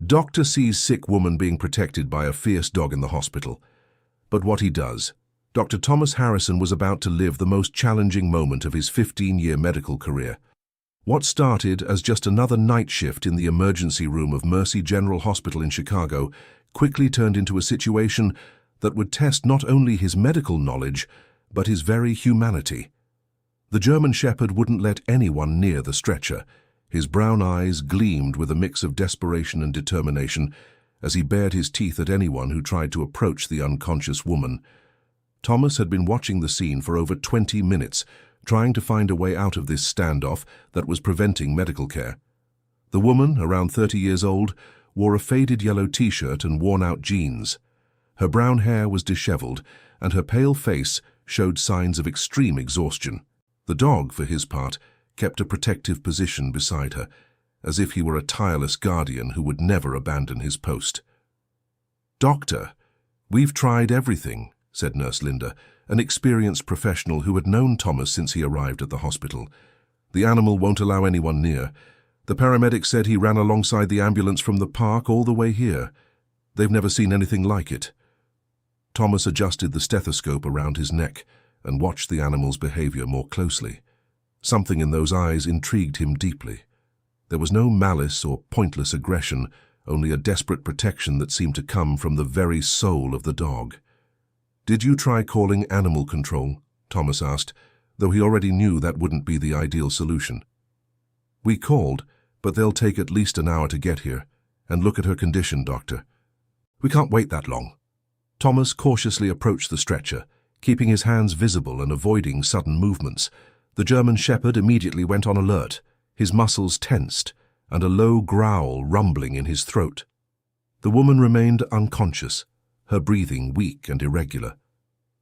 Doctor sees sick woman being protected by a fierce dog in the hospital. But what he does. Dr. Thomas Harrison was about to live the most challenging moment of his 15-year medical career. What started as just another night shift in the emergency room of Mercy General Hospital in Chicago quickly turned into a situation that would test not only his medical knowledge, but his very humanity. The German Shepherd wouldn't let anyone near the stretcher. His brown eyes gleamed with a mix of desperation and determination as he bared his teeth at anyone who tried to approach the unconscious woman. Thomas had been watching the scene for over 20 minutes, trying to find a way out of this standoff that was preventing medical care. The woman, around 30 years old, wore a faded yellow t-shirt and worn-out jeans. Her brown hair was disheveled, and her pale face showed signs of extreme exhaustion. The dog, for his part, kept a protective position beside her, as if he were a tireless guardian who would never abandon his post. "Doctor, we've tried everything," said Nurse Linda, an experienced professional who had known Thomas since he arrived at the hospital. "The animal won't allow anyone near. The paramedic said he ran alongside the ambulance from the park all the way here. They've never seen anything like it." Thomas adjusted the stethoscope around his neck and watched the animal's behavior more closely. Something in those eyes intrigued him deeply. There was no malice or pointless aggression, only a desperate protection that seemed to come from the very soul of the dog. "Did you try calling animal control?" Thomas asked, though he already knew that wouldn't be the ideal solution. "We called, but they'll take at least an hour to get here and look at her condition, Doctor. We can't wait that long." Thomas cautiously approached the stretcher, keeping his hands visible and avoiding sudden movements. The German Shepherd immediately went on alert, his muscles tensed, and a low growl rumbling in his throat. The woman remained unconscious, her breathing weak and irregular.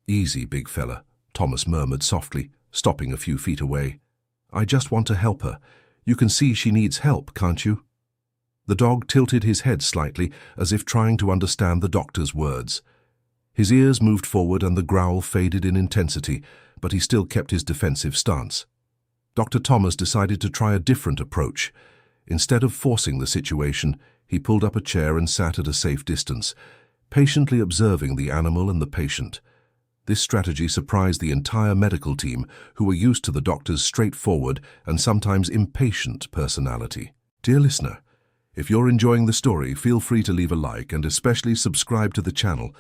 "Easy, big fella," Thomas murmured softly, stopping a few feet away. "I just want to help her. You can see she needs help, can't you?" The dog tilted his head slightly, as if trying to understand the doctor's words. His ears moved forward and the growl faded in intensity, but he still kept his defensive stance. Dr. Thomas decided to try a different approach. Instead of forcing the situation, he pulled up a chair and sat at a safe distance, patiently observing the animal and the patient. This strategy surprised the entire medical team, who were used to the doctor's straightforward and sometimes impatient personality. Dear listener, if you're enjoying the story, feel free to leave a like and especially subscribe to the channel.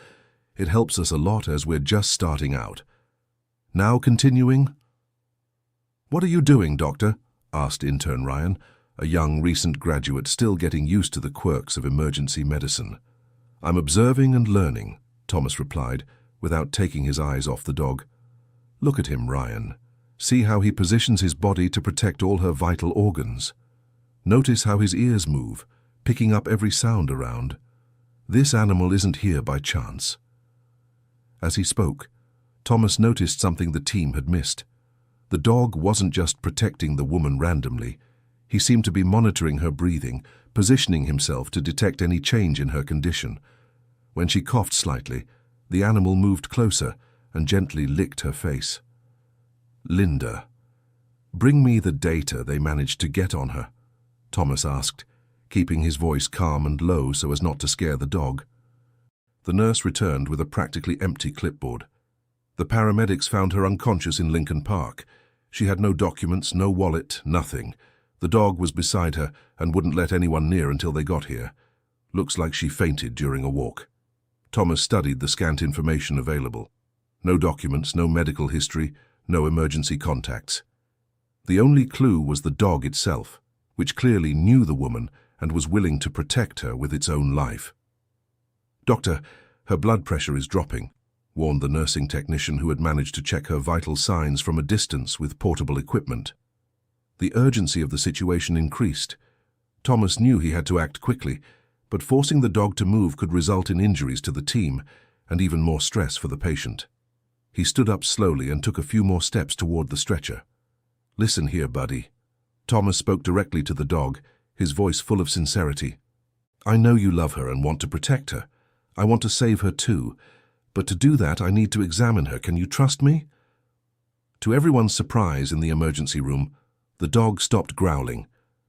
It helps us a lot as we're just starting out. Now continuing. "What are you doing, Doctor?" asked intern Ryan, a young recent graduate still getting used to the quirks of emergency medicine. "I'm observing and learning," Thomas replied, without taking his eyes off the dog. "Look at him, Ryan. See how he positions his body to protect all her vital organs. Notice how his ears move, picking up every sound around. This animal isn't here by chance." As he spoke, Thomas noticed something the team had missed. The dog wasn't just protecting the woman randomly. He seemed to be monitoring her breathing, positioning himself to detect any change in her condition. When she coughed slightly, the animal moved closer and gently licked her face. "Linda, bring me the data they managed to get on her," Thomas asked, keeping his voice calm and low so as not to scare the dog. The nurse returned with a practically empty clipboard. The paramedics found her unconscious in Lincoln Park. She had no documents, no wallet, nothing. The dog was beside her and wouldn't let anyone near until they got here. Looks like she fainted during a walk. Thomas studied the scant information available. No documents, no medical history, no emergency contacts. The only clue was the dog itself, which clearly knew the woman and was willing to protect her with its own life. "Doctor, her blood pressure is dropping," warned the nursing technician who had managed to check her vital signs from a distance with portable equipment. The urgency of the situation increased. Thomas knew he had to act quickly, but forcing the dog to move could result in injuries to the team and even more stress for the patient. He stood up slowly and took a few more steps toward the stretcher. "Listen here, buddy." Thomas spoke directly to the dog, his voice full of sincerity. "I know you love her and want to protect her. I want to save her too, but to do that I need to examine her. Can you trust me?" To everyone's surprise in the emergency room, the dog stopped growling.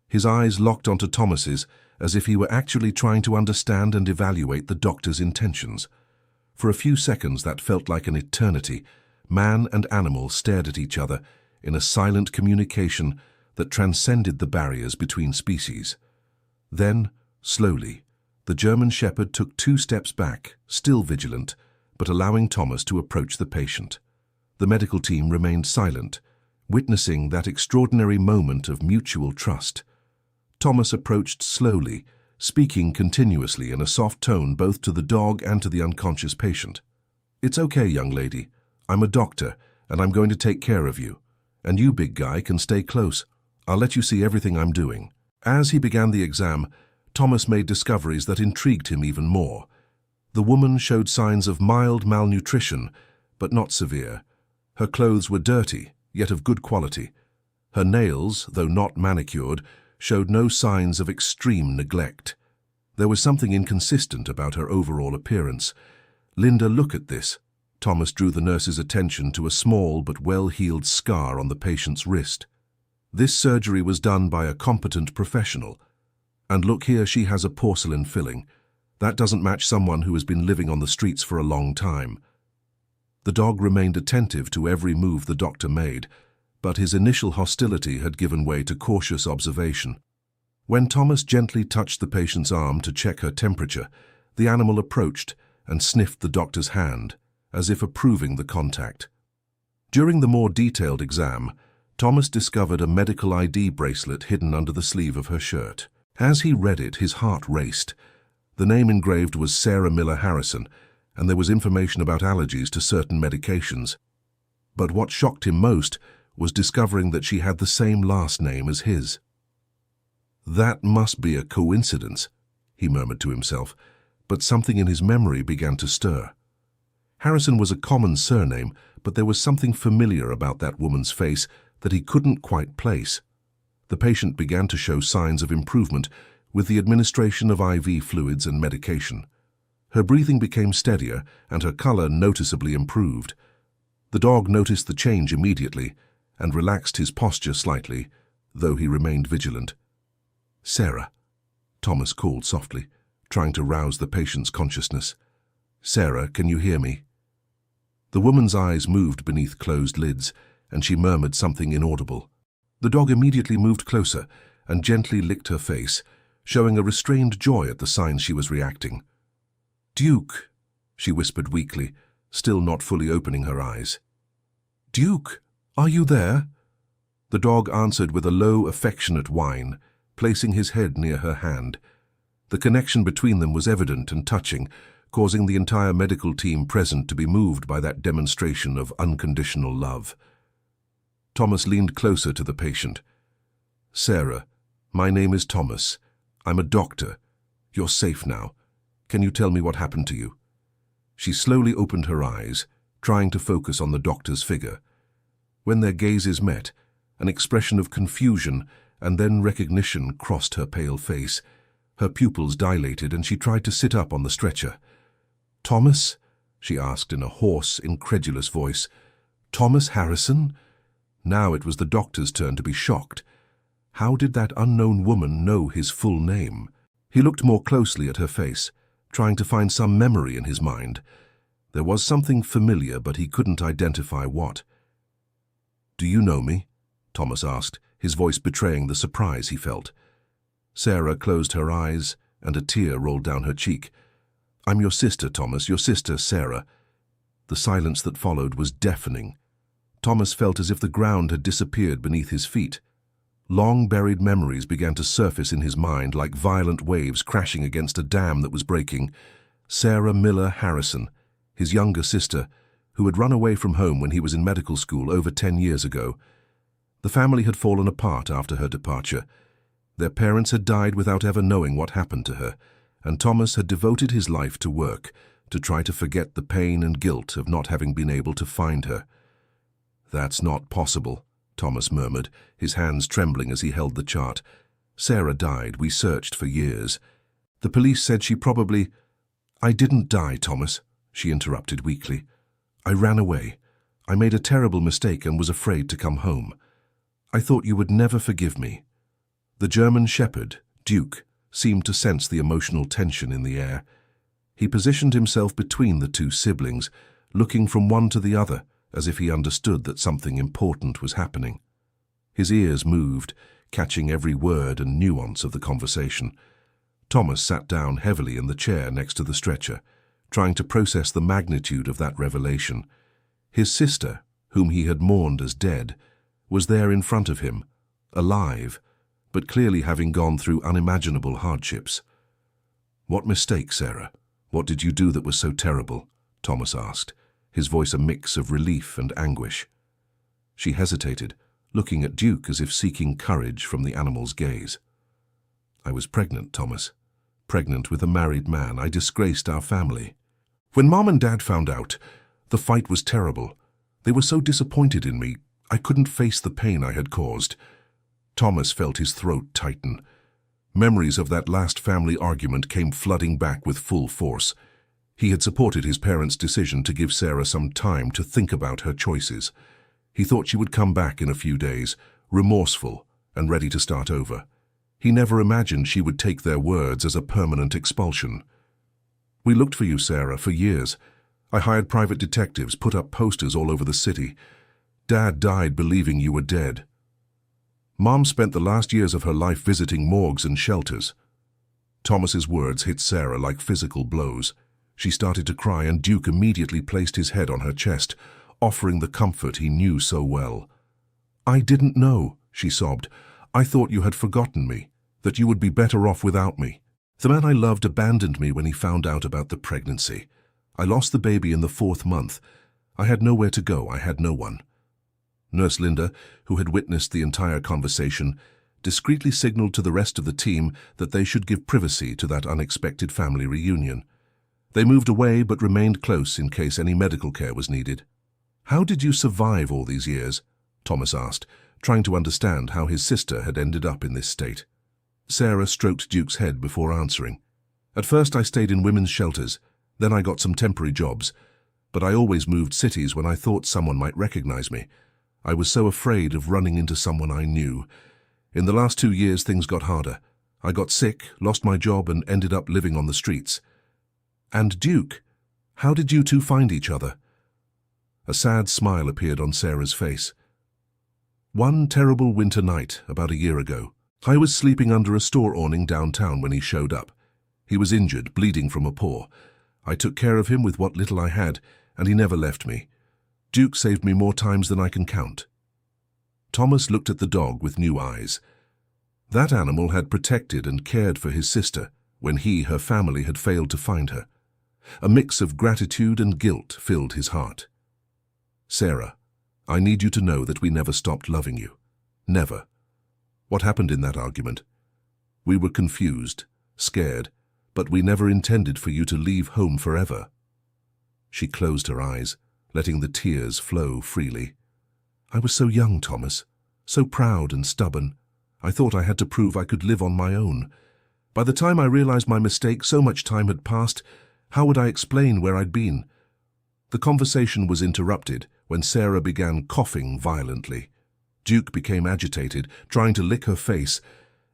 His eyes locked onto Thomas's, as if he were actually trying to understand and evaluate the doctor's intentions. For a few seconds that felt like an eternity. Man and animal stared at each other in a silent communication that transcended the barriers between species. Then, slowly, the German Shepherd took 2 steps back, still vigilant, but allowing Thomas to approach the patient. The medical team remained silent, witnessing that extraordinary moment of mutual trust. Thomas approached slowly, speaking continuously in a soft tone both to the dog and to the unconscious patient. "It's okay, young lady. I'm a doctor, and I'm going to take care of you. And you, big guy, can stay close. I'll let you see everything I'm doing." As he began the exam, Thomas made discoveries that intrigued him even more. The woman showed signs of mild malnutrition, but not severe. Her clothes were dirty, yet of good quality. Her nails, though not manicured, showed no signs of extreme neglect. There was something inconsistent about her overall appearance. "Linda, look at this." Thomas drew the nurse's attention to a small but well-healed scar on the patient's wrist. "This surgery was done by a competent professional. And look here, she has a porcelain filling. That doesn't match someone who has been living on the streets for a long time." The dog remained attentive to every move the doctor made, but his initial hostility had given way to cautious observation. When Thomas gently touched the patient's arm to check her temperature, the animal approached and sniffed the doctor's hand, as if approving the contact. During the more detailed exam, Thomas discovered a medical ID bracelet hidden under the sleeve of her shirt. As he read it, his heart raced. The name engraved was Sarah Miller Harrison, and there was information about allergies to certain medications. But what shocked him most was discovering that she had the same last name as his. "That must be a coincidence," he murmured to himself, but something in his memory began to stir. Harrison was a common surname, but there was something familiar about that woman's face that he couldn't quite place. The patient began to show signs of improvement with the administration of IV fluids and medication. Her breathing became steadier and her color noticeably improved. The dog noticed the change immediately and relaxed his posture slightly, though he remained vigilant. "Sarah," Thomas called softly, trying to rouse the patient's consciousness. "Sarah, can you hear me?" The woman's eyes moved beneath closed lids, and she murmured something inaudible. The dog immediately moved closer and gently licked her face, showing a restrained joy at the signs she was reacting. "Duke," she whispered weakly, still not fully opening her eyes. "Duke, are you there?" The dog answered with a low, affectionate whine, placing his head near her hand. The connection between them was evident and touching, causing the entire medical team present to be moved by that demonstration of unconditional love. Thomas leaned closer to the patient. "Sarah, my name is Thomas. I'm a doctor. You're safe now. Can you tell me what happened to you?" She slowly opened her eyes, trying to focus on the doctor's figure. When their gazes met, an expression of confusion and then recognition crossed her pale face. Her pupils dilated and she tried to sit up on the stretcher. "Thomas?" she asked in a hoarse, incredulous voice. "Thomas Harrison?" Now it was the doctor's turn to be shocked. How did that unknown woman know his full name? He looked more closely at her face, trying to find some memory in his mind. There was something familiar, but he couldn't identify what. "Do you know me?" Thomas asked, his voice betraying the surprise he felt. Sarah closed her eyes, and a tear rolled down her cheek. "I'm your sister, Thomas, your sister, Sarah." The silence that followed was deafening. Thomas felt as if the ground had disappeared beneath his feet. Long-buried memories began to surface in his mind like violent waves crashing against a dam that was breaking. Sarah Miller Harrison, his younger sister, who had run away from home when he was in medical school over 10 years ago. The family had fallen apart after her departure. Their parents had died without ever knowing what happened to her, and Thomas had devoted his life to work, to try to forget the pain and guilt of not having been able to find her. "That's not possible," Thomas murmured, his hands trembling as he held the chart. "Sarah died. We searched for years. The police said she probably—" "I didn't die, Thomas," she interrupted weakly. "I ran away. I made a terrible mistake and was afraid to come home. I thought you would never forgive me." The German Shepherd, Duke, seemed to sense the emotional tension in the air. He positioned himself between the two siblings, looking from one to the other, as if he understood that something important was happening. His ears moved, catching every word and nuance of the conversation. Thomas sat down heavily in the chair next to the stretcher, trying to process the magnitude of that revelation. His sister, whom he had mourned as dead, was there in front of him, alive, but clearly having gone through unimaginable hardships. "What mistake, Sarah? What did you do that was so terrible?" Thomas asked, his voice a mix of relief and anguish. She hesitated, looking at Duke as if seeking courage from the animal's gaze. "I was pregnant, Thomas. Pregnant with a married man. I disgraced our family. When Mom and Dad found out, the fight was terrible. They were so disappointed in me, I couldn't face the pain I had caused." Thomas felt his throat tighten. Memories of that last family argument came flooding back with full force. He had supported his parents' decision to give Sarah some time to think about her choices. He thought she would come back in a few days, remorseful and ready to start over. He never imagined she would take their words as a permanent expulsion. "We looked for you, Sarah, for years. I hired private detectives, put up posters all over the city. Dad died believing you were dead. Mom spent the last years of her life visiting morgues and shelters." Thomas's words hit Sarah like physical blows. She started to cry, and Duke immediately placed his head on her chest, offering the comfort he knew so well. "I didn't know," she sobbed. "I thought you had forgotten me, that you would be better off without me. The man I loved abandoned me when he found out about the pregnancy. I lost the baby in the 4th month. I had nowhere to go. I had no one." Nurse Linda, who had witnessed the entire conversation, discreetly signaled to the rest of the team that they should give privacy to that unexpected family reunion. They moved away but remained close in case any medical care was needed. "How did you survive all these years?" Thomas asked, trying to understand how his sister had ended up in this state. Sarah stroked Duke's head before answering. "At first I stayed in women's shelters, then I got some temporary jobs, but I always moved cities when I thought someone might recognize me. I was so afraid of running into someone I knew. In the last 2 years things got harder. I got sick, lost my job, and ended up living on the streets." "And Duke, how did you two find each other?" A sad smile appeared on Sarah's face. "One terrible winter night, about a year ago, I was sleeping under a store awning downtown when he showed up. He was injured, bleeding from a paw. I took care of him with what little I had, and he never left me. Duke saved me more times than I can count." Thomas looked at the dog with new eyes. That animal had protected and cared for his sister when he, her family, had failed to find her. A mix of gratitude and guilt filled his heart. "Sarah, I need you to know that we never stopped loving you. Never. What happened in that argument? We were confused, scared, but we never intended for you to leave home forever." She closed her eyes, letting the tears flow freely. "I was so young, Thomas, so proud and stubborn. I thought I had to prove I could live on my own. By the time I realized my mistake, so much time had passed. How would I explain where I'd been?" The conversation was interrupted when Sarah began coughing violently. Duke became agitated, trying to lick her face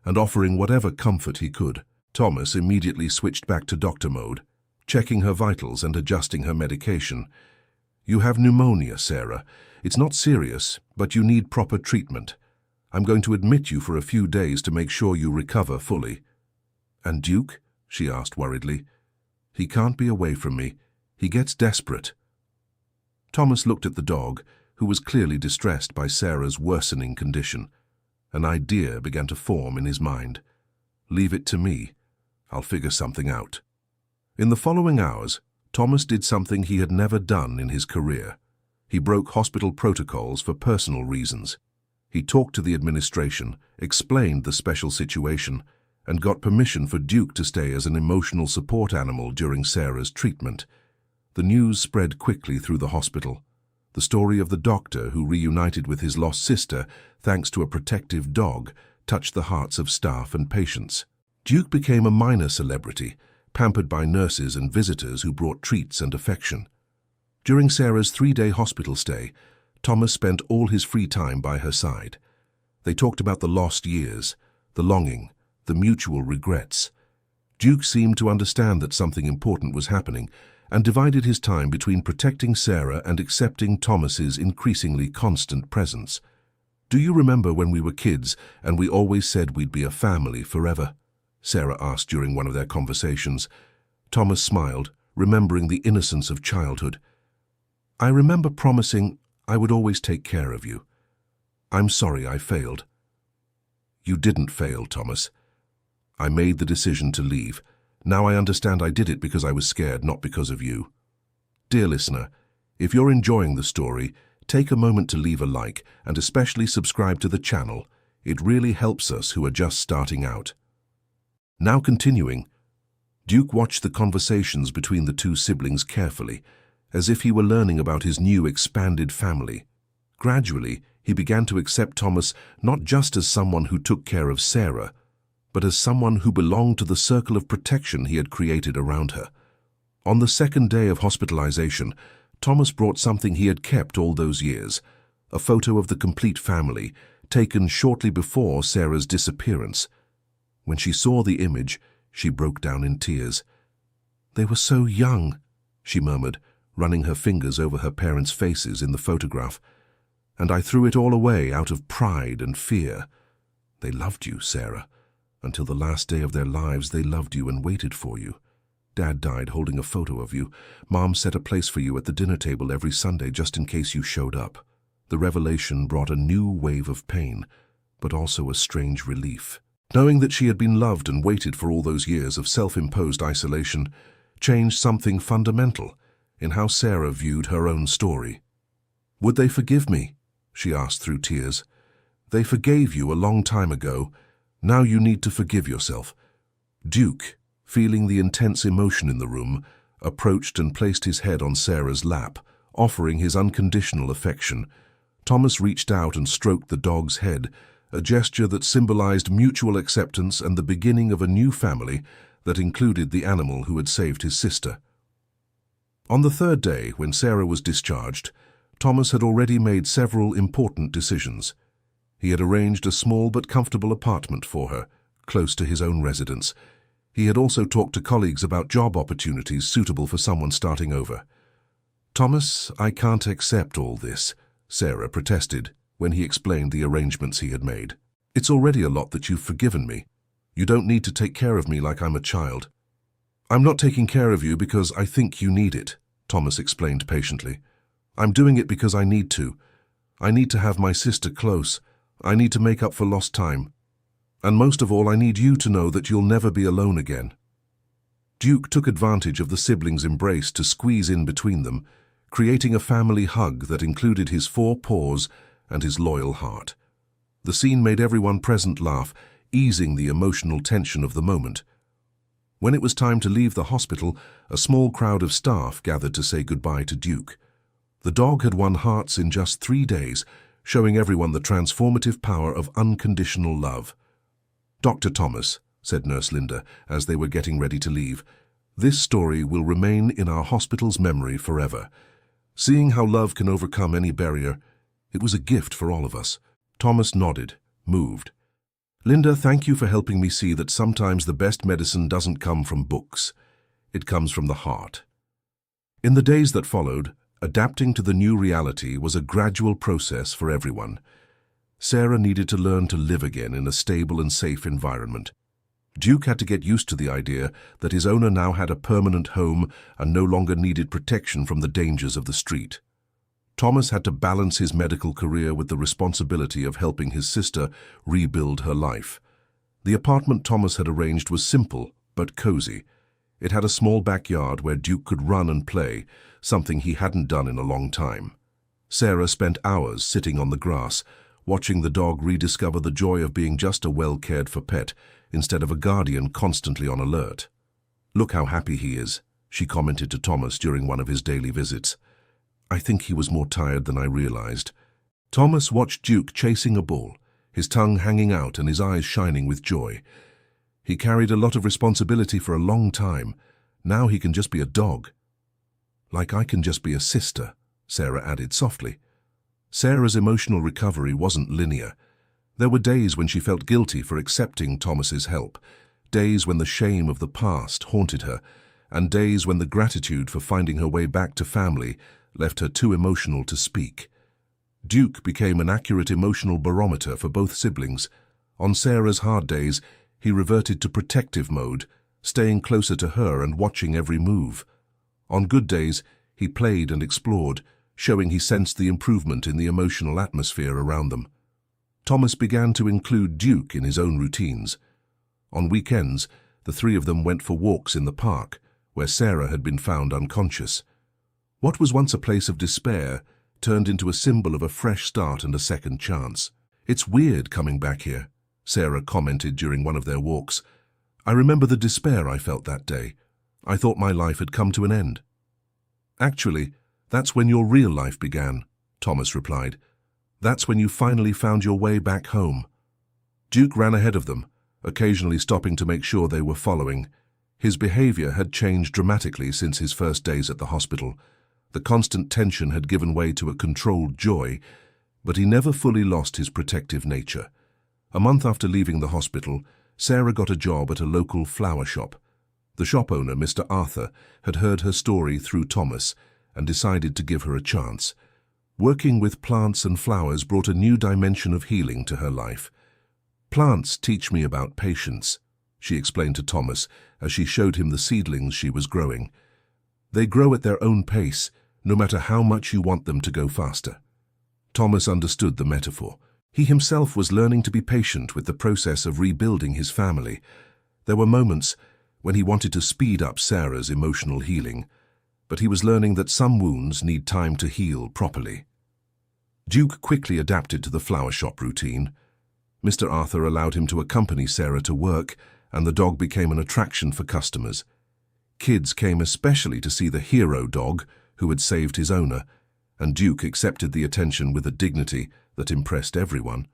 and offering whatever comfort he could. Thomas immediately switched back to doctor mode, checking her vitals and adjusting her medication. "You have pneumonia, Sarah. It's not serious, but you need proper treatment. I'm going to admit you for a few days to make sure you recover fully." "And Duke?" she asked worriedly. "He can't be away from me. He gets desperate." Thomas looked at the dog, who was clearly distressed by Sarah's worsening condition. An idea began to form in his mind. "Leave it to me. I'll figure something out." In the following hours, Thomas did something he had never done in his career. He broke hospital protocols for personal reasons. He talked to the administration, explained the special situation, and got permission for Duke to stay as an emotional support animal during Sarah's treatment. The news spread quickly through the hospital. The story of the doctor who reunited with his lost sister, thanks to a protective dog, touched the hearts of staff and patients. Duke became a minor celebrity, pampered by nurses and visitors who brought treats and affection. During Sarah's 3-day hospital stay, Thomas spent all his free time by her side. They talked about the lost years, the longing, the mutual regrets. Duke seemed to understand that something important was happening and divided his time between protecting Sarah and accepting Thomas's increasingly constant presence. "Do you remember when we were kids and we always said we'd be a family forever?" Sarah asked during one of their conversations. Thomas smiled, remembering the innocence of childhood. "I remember promising I would always take care of you. I'm sorry I failed." "You didn't fail, Thomas. I made the decision to leave. Now I understand I did it because I was scared, not because of you." Dear listener, if you're enjoying the story, take a moment to leave a like and especially subscribe to the channel. It really helps us who are just starting out. Now continuing, Duke watched the conversations between the two siblings carefully, as if he were learning about his new expanded family. Gradually, he began to accept Thomas not just as someone who took care of Sarah, but as someone who belonged to the circle of protection he had created around her. On the second day of hospitalization, Thomas brought something he had kept all those years, a photo of the complete family, taken shortly before Sarah's disappearance. When she saw the image, she broke down in tears. "They were so young," she murmured, running her fingers over her parents' faces in the photograph. "And I threw it all away out of pride and fear. They loved you, Sarah. Until the last day of their lives, they loved you and waited for you. Dad died holding a photo of you. Mom set a place for you at the dinner table every Sunday just in case you showed up." The revelation brought a new wave of pain, but also a strange relief. Knowing that she had been loved and waited for all those years of self-imposed isolation changed something fundamental in how Sarah viewed her own story. "Would they forgive me?" she asked through tears. "They forgave you a long time ago. Now you need to forgive yourself." Duke, feeling the intense emotion in the room, approached and placed his head on Sarah's lap, offering his unconditional affection. Thomas reached out and stroked the dog's head, a gesture that symbolized mutual acceptance and the beginning of a new family that included the animal who had saved his sister. On the third day, when Sarah was discharged, Thomas had already made several important decisions. He had arranged a small but comfortable apartment for her, close to his own residence. He had also talked to colleagues about job opportunities suitable for someone starting over. "Thomas, I can't accept all this," Sarah protested when he explained the arrangements he had made. "It's already a lot that you've forgiven me. You don't need to take care of me like I'm a child." "I'm not taking care of you because I think you need it," Thomas explained patiently. "I'm doing it because I need to. I need to have my sister close. I need to make up for lost time. And most of all, I need you to know that you'll never be alone again." Duke took advantage of the siblings' embrace to squeeze in between them, creating a family hug that included his 4 paws and his loyal heart. The scene made everyone present laugh, easing the emotional tension of the moment. When it was time to leave the hospital, a small crowd of staff gathered to say goodbye to Duke. The dog had won hearts in just 3 days, showing everyone the transformative power of unconditional love. "Dr. Thomas," said Nurse Linda as they were getting ready to leave, "this story will remain in our hospital's memory forever. Seeing how love can overcome any barrier, it was a gift for all of us." Thomas nodded, moved. "Linda, thank you for helping me see that sometimes the best medicine doesn't come from books. It comes from the heart." In the days that followed, adapting to the new reality was a gradual process for everyone. Sarah needed to learn to live again in a stable and safe environment. Duke had to get used to the idea that his owner now had a permanent home and no longer needed protection from the dangers of the street. Thomas had to balance his medical career with the responsibility of helping his sister rebuild her life. The apartment Thomas had arranged was simple but cozy. It had a small backyard where Duke could run and play, something he hadn't done in a long time. Sarah spent hours sitting on the grass, watching the dog rediscover the joy of being just a well-cared-for pet instead of a guardian constantly on alert. "Look how happy he is," she commented to Thomas during one of his daily visits. "I think he was more tired than I realized." Thomas watched Duke chasing a ball, his tongue hanging out and his eyes shining with joy. He carried a lot of responsibility for a long time. Now he can just be a dog. "Like I can just be a sister," Sarah added softly. Sarah's emotional recovery wasn't linear. There were days when she felt guilty for accepting Thomas's help, days when the shame of the past haunted her, and days when the gratitude for finding her way back to family left her too emotional to speak. Duke became an accurate emotional barometer for both siblings. On Sarah's hard days, he reverted to protective mode, staying closer to her and watching every move. On good days, he played and explored, showing he sensed the improvement in the emotional atmosphere around them. Thomas began to include Duke in his own routines. On weekends, the three of them went for walks in the park, where Sarah had been found unconscious. What was once a place of despair turned into a symbol of a fresh start and a second chance. "It's weird coming back here," Sarah commented during one of their walks. "I remember the despair I felt that day. I thought my life had come to an end." "Actually, that's when your real life began," Thomas replied. "That's when you finally found your way back home." Duke ran ahead of them, occasionally stopping to make sure they were following. His behavior had changed dramatically since his first days at the hospital. The constant tension had given way to a controlled joy, but he never fully lost his protective nature. A month after leaving the hospital, Sarah got a job at a local flower shop. The shop owner, Mr. Arthur, had heard her story through Thomas and decided to give her a chance. Working with plants and flowers brought a new dimension of healing to her life. "Plants teach me about patience," she explained to Thomas as she showed him the seedlings she was growing. "They grow at their own pace, no matter how much you want them to go faster." Thomas understood the metaphor. He himself was learning to be patient with the process of rebuilding his family. There were moments when he wanted to speed up Sarah's emotional healing, but he was learning that some wounds need time to heal properly. Duke quickly adapted to the flower shop routine. Mr. Arthur allowed him to accompany Sarah to work, and the dog became an attraction for customers. Kids came especially to see the hero dog who had saved his owner, and Duke accepted the attention with a dignity that impressed everyone.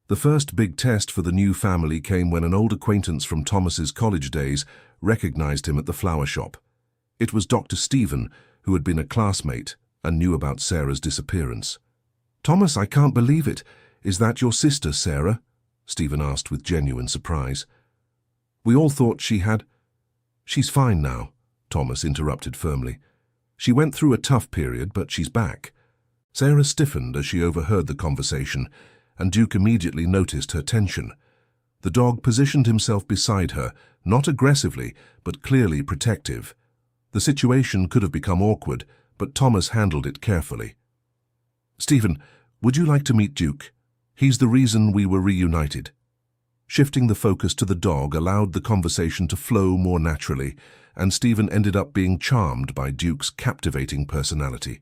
The first big test for the new family came when an old acquaintance from Thomas's college days recognized him at the flower shop. It was Dr. Stephen, who had been a classmate and knew about Sarah's disappearance. "Thomas, I can't believe it. Is that your sister, Sarah?" Stephen asked with genuine surprise. "We all thought she had—" "She's fine now," Thomas interrupted firmly. "She went through a tough period, but she's back." Sarah stiffened as she overheard the conversation, and Duke immediately noticed her tension. The dog positioned himself beside her, not aggressively, but clearly protective. The situation could have become awkward, but Thomas handled it carefully. "Stephen, would you like to meet Duke? He's the reason we were reunited." Shifting the focus to the dog allowed the conversation to flow more naturally, and Stephen ended up being charmed by Duke's captivating personality.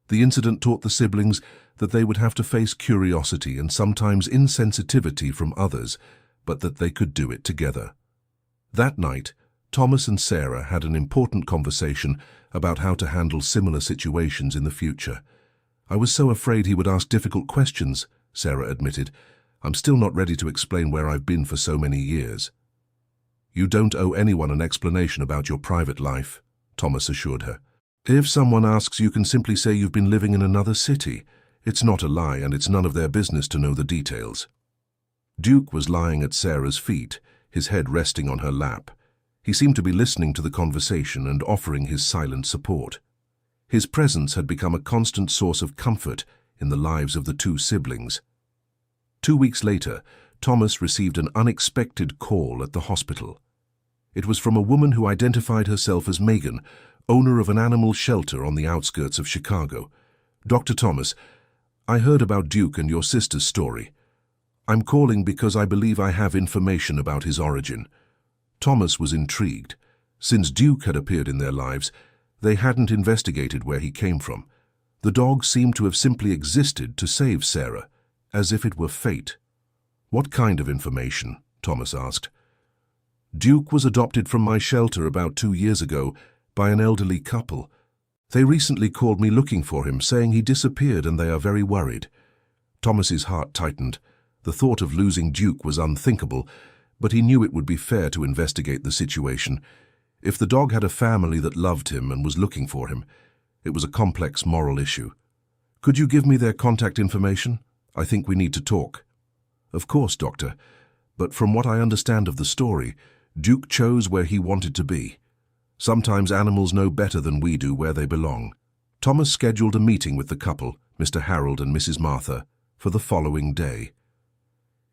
The incident taught the siblings that they would have to face curiosity and sometimes insensitivity from others, but that they could do it together. That night, Thomas and Sarah had an important conversation about how to handle similar situations in the future. "I was so afraid he would ask difficult questions," Sarah admitted. "I'm still not ready to explain where I've been for so many years." "You don't owe anyone an explanation about your private life," Thomas assured her. "If someone asks, you can simply say you've been living in another city. It's not a lie, and it's none of their business to know the details." Duke was lying at Sarah's feet, his head resting on her lap. He seemed to be listening to the conversation and offering his silent support. His presence had become a constant source of comfort in the lives of the two siblings. 2 weeks later, Thomas received an unexpected call at the hospital. It was from a woman who identified herself as Megan, owner of an animal shelter on the outskirts of Chicago. "Dr. Thomas, I heard about Duke and your sister's story. I'm calling because I believe I have information about his origin." Thomas was intrigued. Since Duke had appeared in their lives, they hadn't investigated where he came from. The dog seemed to have simply existed to save Sarah, as if it were fate. "What kind of information?" Thomas asked. "Duke was adopted from my shelter about 2 years ago by an elderly couple. They recently called me looking for him, saying he disappeared and they are very worried." Thomas's heart tightened. The thought of losing Duke was unthinkable, but he knew it would be fair to investigate the situation. If the dog had a family that loved him and was looking for him, it was a complex moral issue. "Could you give me their contact information? I think we need to talk." Of course, Doctor, but from what I understand of the story, Duke chose where he wanted to be. Sometimes animals know better than we do where they belong. Thomas scheduled a meeting with the couple, Mr. Harold and Mrs. Martha, for the following day.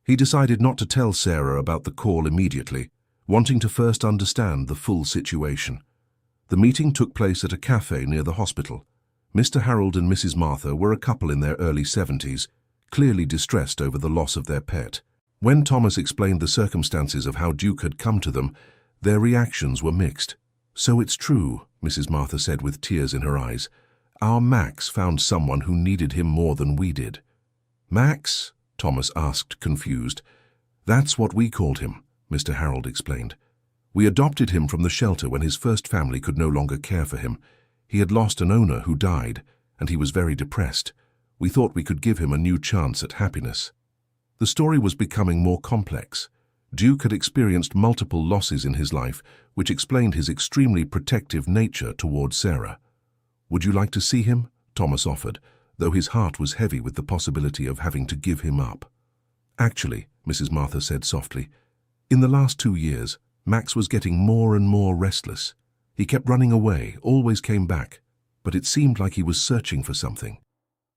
He decided not to tell Sarah about the call immediately, wanting to first understand the full situation. The meeting took place at a cafe near the hospital. Mr. Harold and Mrs. Martha were a couple in their early 70s, clearly distressed over the loss of their pet. When Thomas explained the circumstances of how Duke had come to them, their reactions were mixed. "So it's true," Mrs. Martha said with tears in her eyes. "Our Max found someone who needed him more than we did." "Max?" Thomas asked, confused. "That's what we called him," Mr. Harold explained. "We adopted him from the shelter when his first family could no longer care for him. He had lost an owner who died, and he was very depressed. We thought we could give him a new chance at happiness." The story was becoming more complex. Duke had experienced multiple losses in his life, which explained his extremely protective nature towards Sarah. "Would you like to see him?" Thomas offered, though his heart was heavy with the possibility of having to give him up. "Actually," Mrs. Martha said softly, "in the last 2 years, Max was getting more and more restless. He kept running away, always came back, but it seemed like he was searching for something.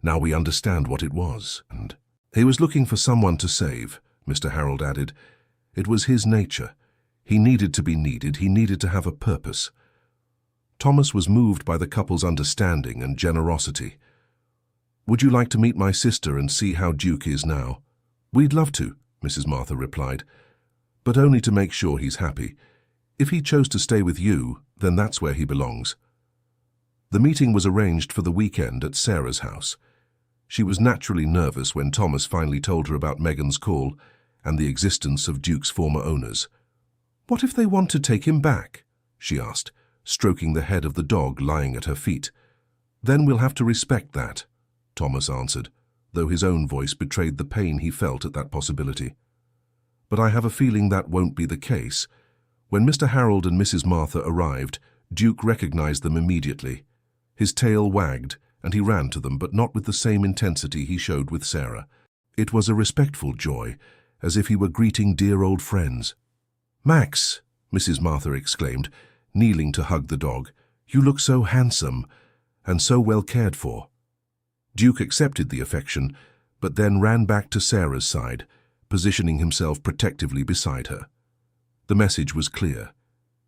Now we understand what it was, and he was looking for someone to save," Mr. Harold added. "It was his nature. He needed to be needed. He needed to have a purpose." Thomas was moved by the couple's understanding and generosity. "Would you like to meet my sister and see how Duke is now?" "We'd love to," Mrs. Martha replied, "but only to make sure he's happy. If he chose to stay with you, then that's where he belongs." The meeting was arranged for the weekend at Sarah's house. She was naturally nervous when Thomas finally told her about Megan's call and the existence of Duke's former owners. "What if they want to take him back?" she asked, stroking the head of the dog lying at her feet. "Then we'll have to respect that," Thomas answered, though his own voice betrayed the pain he felt at that possibility. "But I have a feeling that won't be the case." When Mr. Harold and Mrs. Martha arrived, Duke recognized them immediately. His tail wagged, and he ran to them, but not with the same intensity he showed with Sarah. It was a respectful joy, as if he were greeting dear old friends. "Max," Mrs. Martha exclaimed, kneeling to hug the dog, "you look so handsome and so well cared for." Duke accepted the affection, but then ran back to Sarah's side, positioning himself protectively beside her. The message was clear.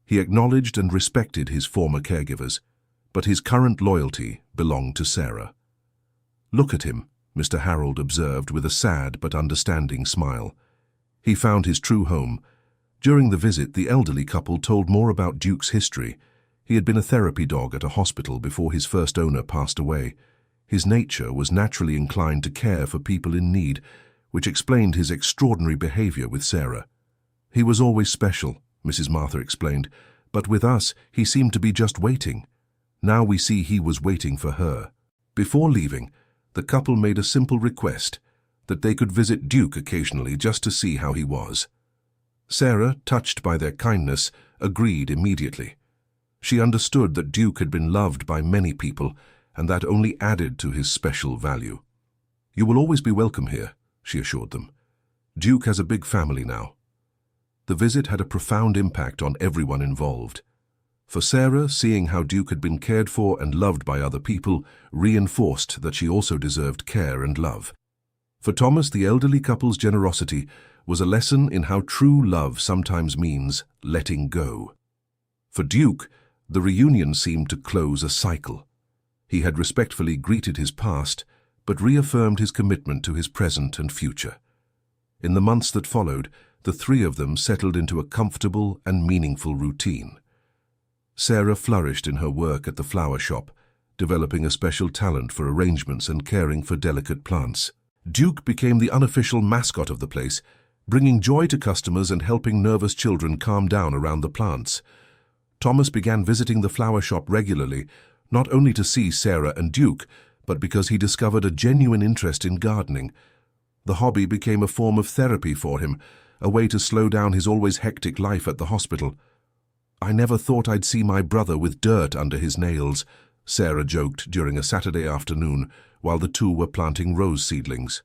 He acknowledged and respected his former caregivers, but his current loyalty belonged to Sarah. "Look at him," Mr. Harold observed with a sad but understanding smile. He found his true home. During the visit, the elderly couple told more about Duke's history. He had been a therapy dog at a hospital before his first owner passed away. His nature was naturally inclined to care for people in need, which explained his extraordinary behavior with Sarah. "He was always special," Mrs. Martha explained, "but with us he seemed to be just waiting. Now we see he was waiting for her." Before leaving, the couple made a simple request, that they could visit Duke occasionally just to see how he was. Sarah, touched by their kindness, agreed immediately. She understood that Duke had been loved by many people, and that only added to his special value. "You will always be welcome here," she assured them. "Duke has a big family now." The visit had a profound impact on everyone involved. For Sarah, seeing how Duke had been cared for and loved by other people reinforced that she also deserved care and love. For Thomas, the elderly couple's generosity was a lesson in how true love sometimes means letting go. For Duke, the reunion seemed to close a cycle. He had respectfully greeted his past, but reaffirmed his commitment to his present and future. In the months that followed, the three of them settled into a comfortable and meaningful routine. Sarah flourished in her work at the flower shop, developing a special talent for arrangements and caring for delicate plants. Duke became the unofficial mascot of the place, bringing joy to customers and helping nervous children calm down around the plants. Thomas began visiting the flower shop regularly, not only to see Sarah and Duke, but because he discovered a genuine interest in gardening. The hobby became a form of therapy for him, a way to slow down his always hectic life at the hospital. "I never thought I'd see my brother with dirt under his nails," Sarah joked during a Saturday afternoon while the two were planting rose seedlings.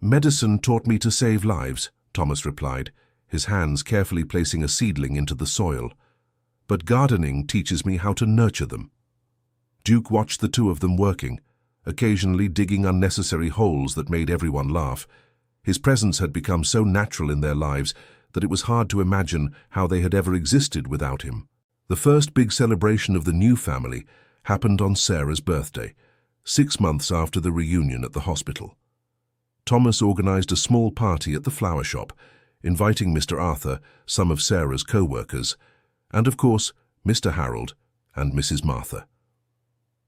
Medicine taught me to save lives, Thomas replied, his hands carefully placing a seedling into the soil. But gardening teaches me how to nurture them. Duke watched the two of them working, occasionally digging unnecessary holes that made everyone laugh. His presence had become so natural in their lives that it was hard to imagine how they had ever existed without him. The first big celebration of the new family happened on Sarah's birthday, 6 months after the reunion at the hospital. Thomas organized a small party at the flower shop, inviting Mr. Arthur, some of Sarah's co-workers, and of course, Mr. Harold and Mrs. Martha.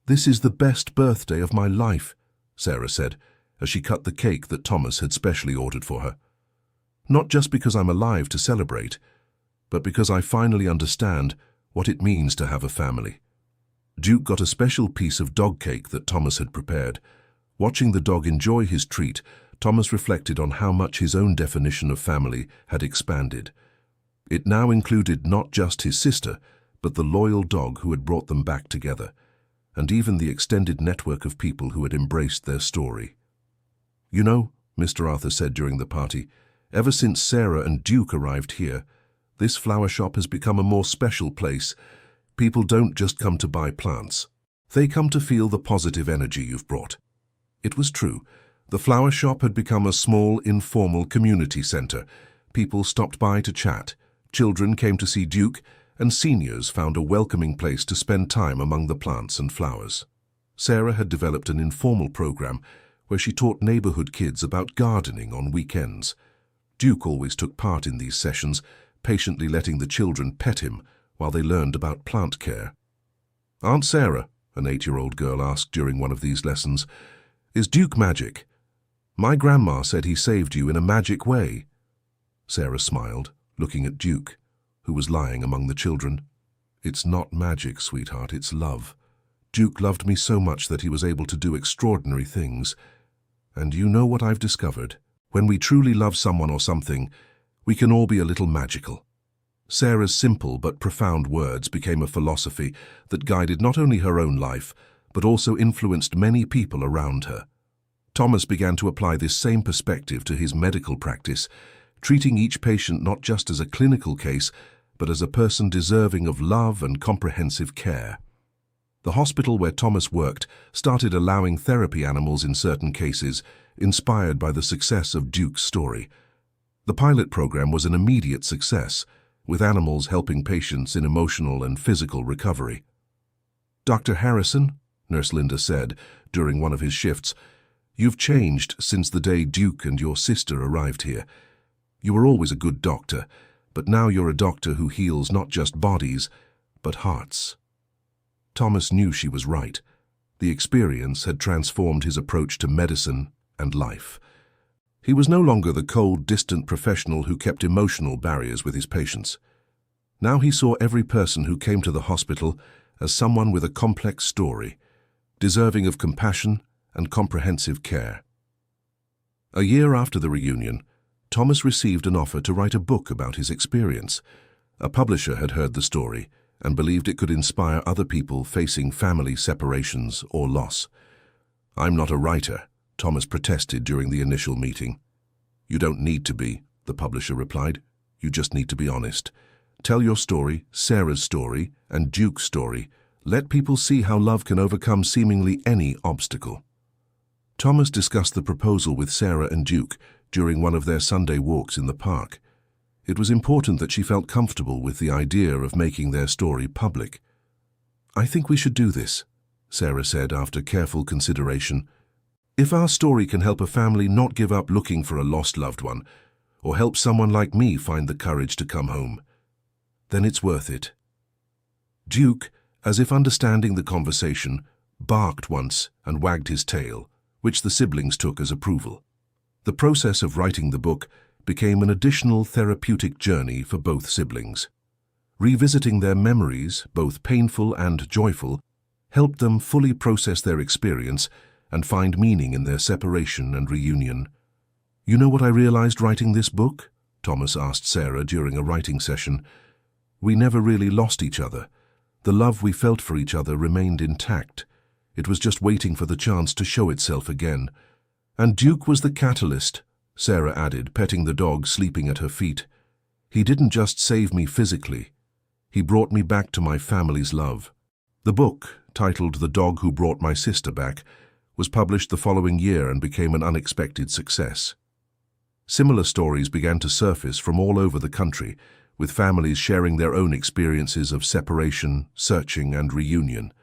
"This is the best birthday of my life," Sarah said, as she cut the cake that Thomas had specially ordered for her. "Not just because I'm alive to celebrate, but because I finally understand what it means to have a family." Duke got a special piece of dog cake that Thomas had prepared. Watching the dog enjoy his treat, Thomas reflected on how much his own definition of family had expanded. It now included not just his sister, but the loyal dog who had brought them back together, and even the extended network of people who had embraced their story. "You know," Mr. Arthur said during the party, "ever since Sarah and Duke arrived here, this flower shop has become a more special place. People don't just come to buy plants. They come to feel the positive energy you've brought." It was true. The flower shop had become a small, informal community center. People stopped by to chat. Children came to see Duke, and seniors found a welcoming place to spend time among the plants and flowers. Sarah had developed an informal program where she taught neighborhood kids about gardening on weekends. Duke always took part in these sessions, patiently letting the children pet him while they learned about plant care. "Aunt Sarah," an 8-year-old girl asked during one of these lessons, "is Duke magic? My grandma said he saved you in a magic way." Sarah smiled, looking at Duke, who was lying among the children. "It's not magic, sweetheart, it's love. Duke loved me so much that he was able to do extraordinary things. And you know what I've discovered? When we truly love someone or something, we can all be a little magical." Sarah's simple but profound words became a philosophy that guided not only her own life, but also influenced many people around her. Thomas began to apply this same perspective to his medical practice, treating each patient not just as a clinical case, but as a person deserving of love and comprehensive care. The hospital where Thomas worked started allowing therapy animals in certain cases, inspired by the success of Duke's story. The pilot program was an immediate success, with animals helping patients in emotional and physical recovery. "Dr. Harrison," Nurse Linda said during one of his shifts, "you've changed since the day Duke and your sister arrived here. You were always a good doctor, but now you're a doctor who heals not just bodies, but hearts." Thomas knew she was right. The experience had transformed his approach to medicine and life. He was no longer the cold, distant professional who kept emotional barriers with his patients. Now he saw every person who came to the hospital as someone with a complex story, deserving of compassion and comprehensive care. A year after the reunion, Thomas received an offer to write a book about his experience. A publisher had heard the story and believed it could inspire other people facing family separations or loss. "I'm not a writer," Thomas protested during the initial meeting. "You don't need to be," the publisher replied. "You just need to be honest. Tell your story, Sarah's story, and Duke's story. Let people see how love can overcome seemingly any obstacle." Thomas discussed the proposal with Sarah and Duke during one of their Sunday walks in the park. It was important that she felt comfortable with the idea of making their story public. "I think we should do this," Sarah said after careful consideration. "If our story can help a family not give up looking for a lost loved one, or help someone like me find the courage to come home, then it's worth it." Duke, as if understanding the conversation, barked once and wagged his tail, which the siblings took as approval. The process of writing the book became an additional therapeutic journey for both siblings. Revisiting their memories, both painful and joyful, helped them fully process their experience and find meaning in their separation and reunion. "You know what I realized writing this book?" Thomas asked Sarah during a writing session. "We never really lost each other. The love we felt for each other remained intact. It was just waiting for the chance to show itself again. And Duke was the catalyst, Sarah added, petting the dog sleeping at her feet. He didn't just save me physically. He brought me back to my family's love. The book, titled The Dog Who Brought My Sister Back, was published the following year and became an unexpected success. Similar stories began to surface from all over the country, with families sharing their own experiences of separation, searching, and reunion.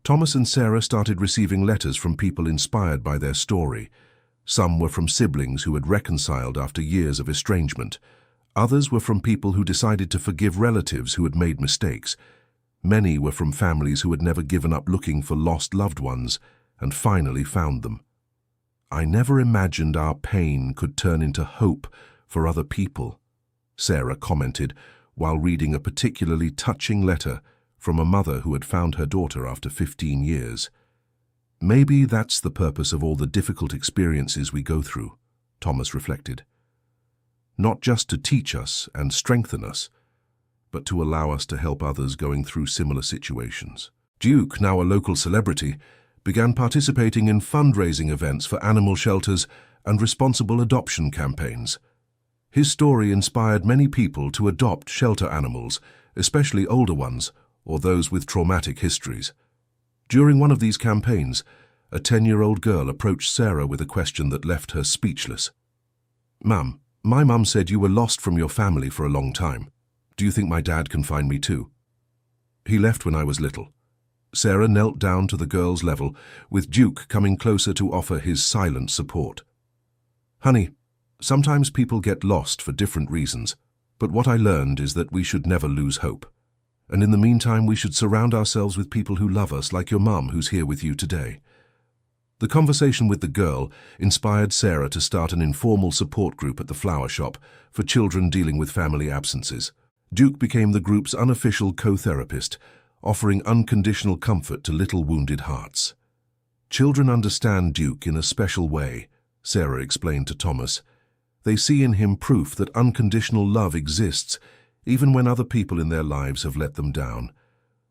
Thomas and Sarah started receiving letters from people inspired by their story. Some were from siblings who had reconciled after years of estrangement. Others were from people who decided to forgive relatives who had made mistakes. Many were from families who had never given up looking for lost loved ones and finally found them. "I never imagined our pain could turn into hope for other people," Sarah commented while reading a particularly touching letter from a mother who had found her daughter after 15 years. "Maybe that's the purpose of all the difficult experiences we go through," Thomas reflected. "Not just to teach us and strengthen us, but to allow us to help others going through similar situations." Duke, now a local celebrity, began participating in fundraising events for animal shelters and responsible adoption campaigns. His story inspired many people to adopt shelter animals, especially older ones or those with traumatic histories. During one of these campaigns, a 10-year-old girl approached Sarah with a question that left her speechless. "Mum, my mum said you were lost from your family for a long time. Do you think my dad can find me too?" "He left when I was little." Sarah knelt down to the girl's level, with Duke coming closer to offer his silent support. "Honey, sometimes people get lost for different reasons, but what I learned is that we should never lose hope. And in the meantime, we should surround ourselves with people who love us, like your mum who's here with you today." The conversation with the girl inspired Sarah to start an informal support group at the flower shop for children dealing with family absences. Duke became the group's unofficial co-therapist, offering unconditional comfort to little wounded hearts. "Children understand Duke in a special way," Sarah explained to Thomas. "They see in him proof that unconditional love exists, even when other people in their lives have let them down."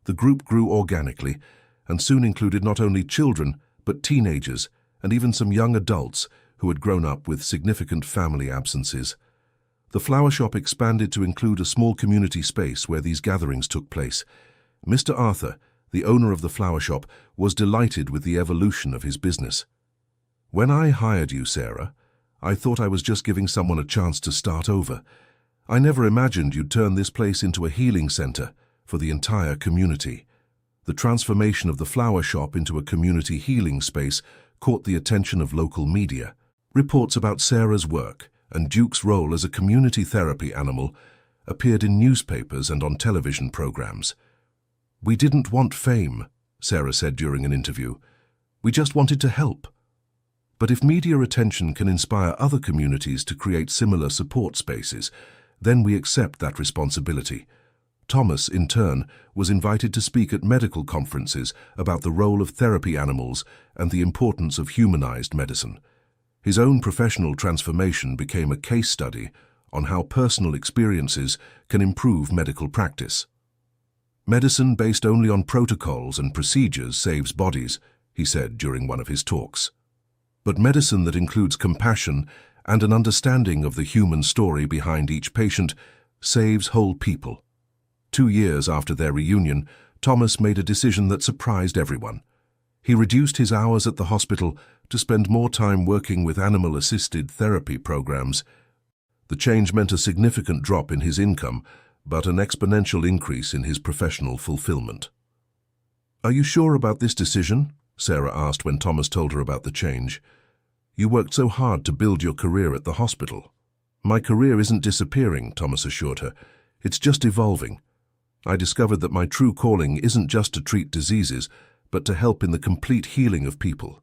The group grew organically and soon included not only children, but teenagers and even some young adults who had grown up with significant family absences. The flower shop expanded to include a small community space where these gatherings took place. Mr. Arthur, the owner of the flower shop, was delighted with the evolution of his business. "When I hired you, Sarah, I thought I was just giving someone a chance to start over. I never imagined you'd turn this place into a healing center for the entire community." The transformation of the flower shop into a community healing space caught the attention of local media. Reports about Sarah's work and Duke's role as a community therapy animal appeared in newspapers and on television programs. "We didn't want fame," Sarah said during an interview. "We just wanted to help." But if media attention can inspire other communities to create similar support spaces, then we accept that responsibility. Thomas, in turn, was invited to speak at medical conferences about the role of therapy animals and the importance of humanized medicine. His own professional transformation became a case study on how personal experiences can improve medical practice. "Medicine based only on protocols and procedures saves bodies," he said during one of his talks. "But medicine that includes compassion and an understanding of the human story behind each patient saves whole people." 2 years after their reunion, Thomas made a decision that surprised everyone. He reduced his hours at the hospital to spend more time working with animal-assisted therapy programs. The change meant a significant drop in his income, but an exponential increase in his professional fulfillment. "Are you sure about this decision?" Sarah asked when Thomas told her about the change. "You worked so hard to build your career at the hospital." "My career isn't disappearing," Thomas assured her. "It's just evolving. I discovered that my true calling isn't just to treat diseases, but to help in the complete healing of people.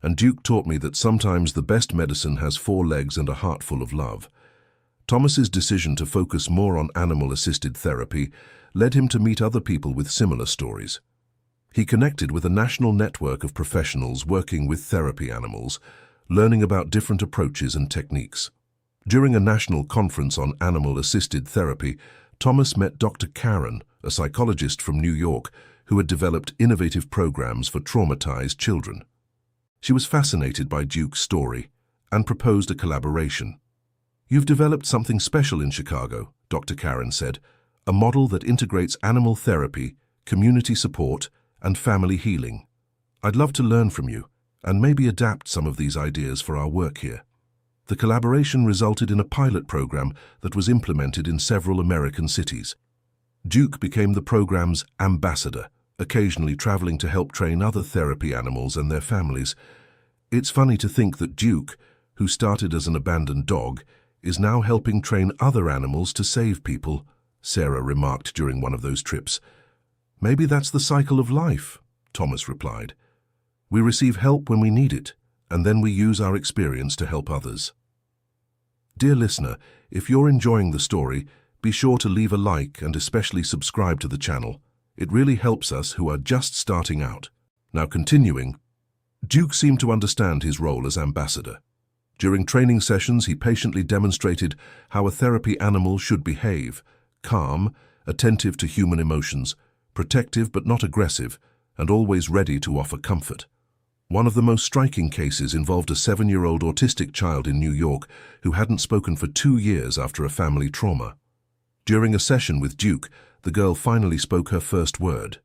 And Duke taught me that sometimes the best medicine has 4 legs and a heart full of love." Thomas's decision to focus more on animal-assisted therapy led him to meet other people with similar stories. He connected with a national network of professionals working with therapy animals, learning about different approaches and techniques. During a national conference on animal-assisted therapy, Thomas met Dr. Karen, a psychologist from New York, who had developed innovative programs for traumatized children. She was fascinated by Duke's story and proposed a collaboration. "You've developed something special in Chicago," Dr. Karen said, "a model that integrates animal therapy, community support, and family healing. I'd love to learn from you and maybe adapt some of these ideas for our work here." The collaboration resulted in a pilot program that was implemented in several American cities. Duke became the program's ambassador, occasionally traveling to help train other therapy animals and their families. "It's funny to think that Duke, who started as an abandoned dog, is now helping train other animals to save people," Sarah remarked during one of those trips. "Maybe that's the cycle of life," Thomas replied. "We receive help when we need it, and then we use our experience to help others." Dear listener, if you're enjoying the story, be sure to leave a like and especially subscribe to the channel. It really helps us who are just starting out. Now continuing, Duke seemed to understand his role as ambassador. During training sessions, he patiently demonstrated how a therapy animal should behave: calm, attentive to human emotions, protective but not aggressive, and always ready to offer comfort. One of the most striking cases involved a 7-year-old autistic child in New York who hadn't spoken for 2 years after a family trauma. During a session with Duke, the girl finally spoke her first word: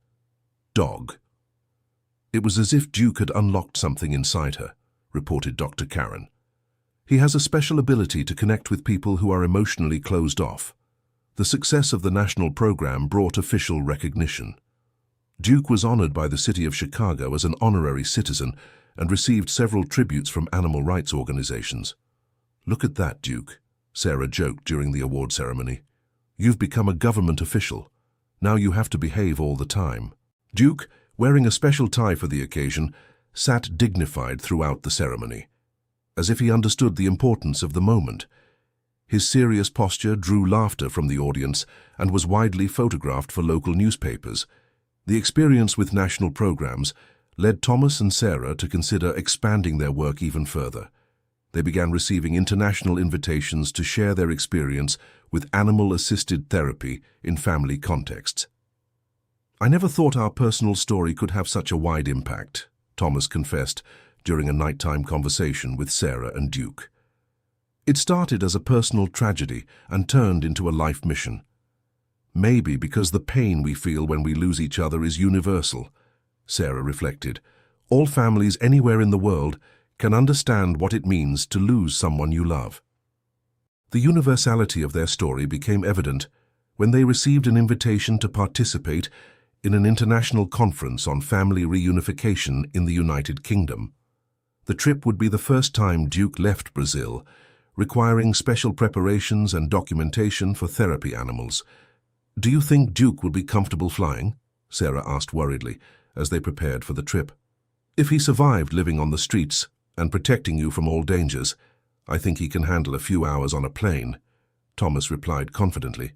dog. "It was as if Duke had unlocked something inside her," reported Dr. Karen. "He has a special ability to connect with people who are emotionally closed off." The success of the national program brought official recognition. Duke was honored by the city of Chicago as an honorary citizen and received several tributes from animal rights organizations. "Look at that, Duke," Sarah joked during the award ceremony. "You've become a government official. Now you have to behave all the time." Duke, wearing a special tie for the occasion, sat dignified throughout the ceremony, as if he understood the importance of the moment. His serious posture drew laughter from the audience and was widely photographed for local newspapers. The experience with national programs led Thomas and Sarah to consider expanding their work even further. They began receiving international invitations to share their experience with animal-assisted therapy in family contexts. "I never thought our personal story could have such a wide impact," Thomas confessed during a nighttime conversation with Sarah and Duke. "It started as a personal tragedy and turned into a life mission. Maybe because the pain we feel when we lose each other is universal," Sarah reflected. "All families anywhere in the world can understand what it means to lose someone you love." The universality of their story became evident when they received an invitation to participate in an international conference on family reunification in the United Kingdom. The trip would be the first time Duke left Brazil, requiring special preparations and documentation for therapy animals. "Do you think Duke will be comfortable flying?" Sarah asked worriedly as they prepared for the trip. "If he survived living on the streets and protecting you from all dangers, I think he can handle a few hours on a plane," Thomas replied confidently.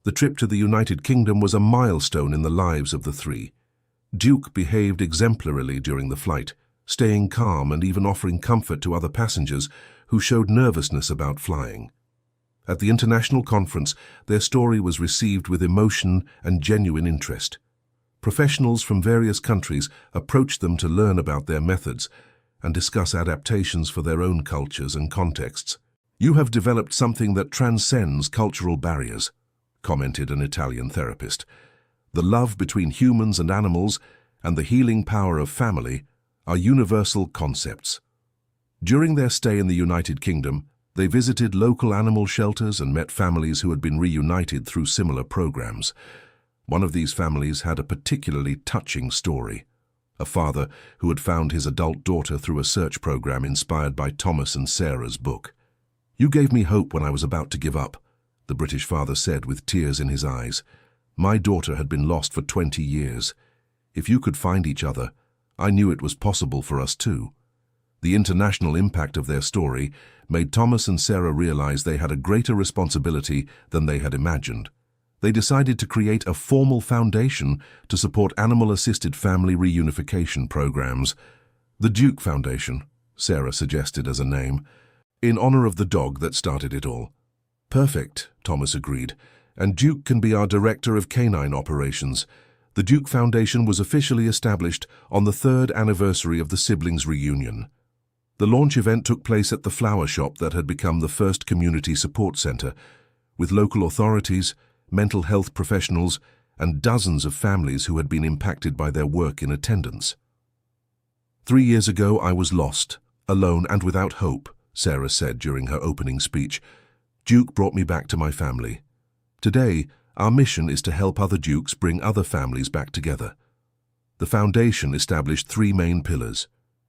The trip to the United Kingdom was a milestone in the lives of the three. Duke behaved exemplarily during the flight, staying calm and even offering comfort to other passengers who showed nervousness about flying. At the international conference, their story was received with emotion and genuine interest. Professionals from various countries approached them to learn about their methods and discuss adaptations for their own cultures and contexts. "You have developed something that transcends cultural barriers," commented an Italian therapist. "The love between humans and animals and the healing power of family are universal concepts." During their stay in the United Kingdom, they visited local animal shelters and met families who had been reunited through similar programs. One of these families had a particularly touching story. A father who had found his adult daughter through a search program inspired by Thomas and Sarah's book. "You gave me hope when I was about to give up," the British father said with tears in his eyes. "My daughter had been lost for 20 years. If you could find each other, I knew it was possible for us too." The international impact of their story made Thomas and Sarah realize they had a greater responsibility than they had imagined. They decided to create a formal foundation to support animal-assisted family reunification programs. "The Duke Foundation," Sarah suggested as a name, "in honor of the dog that started it all." "Perfect," Thomas agreed, "and Duke can be our director of canine operations. The Duke Foundation was officially established on the 3rd anniversary of the siblings' reunion. The launch event took place at the flower shop that had become the first community support center, with local authorities, mental health professionals, and dozens of families who had been impacted by their work in attendance. 3 years ago, I was lost, alone and without hope, Sarah said during her opening speech. Duke brought me back to my family. Today, our mission is to help other Dukes bring other families back together. The foundation established 3 main pillars: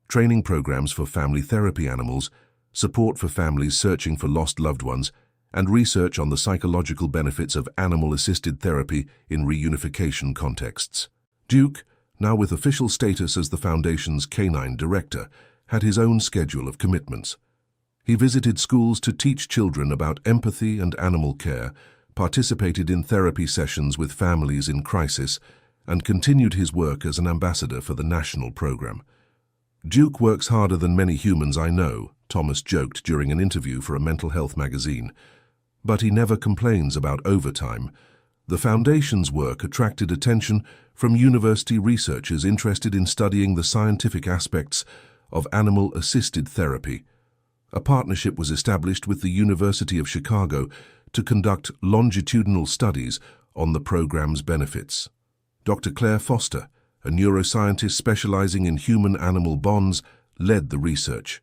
training programs for family therapy animals, support for families searching for lost loved ones, and research on the psychological benefits of animal-assisted therapy in reunification contexts. Duke, now with official status as the Foundation's canine director, had his own schedule of commitments. He visited schools to teach children about empathy and animal care, participated in therapy sessions with families in crisis, and continued his work as an ambassador for the national program. Duke works harder than many humans I know, Thomas joked during an interview for a mental health magazine. But he never complains about overtime. The Foundation's work attracted attention from university researchers interested in studying the scientific aspects of animal-assisted therapy. A partnership was established with the University of Chicago to conduct longitudinal studies on the program's benefits. Dr. Claire Foster, a neuroscientist specializing in human-animal bonds, led the research.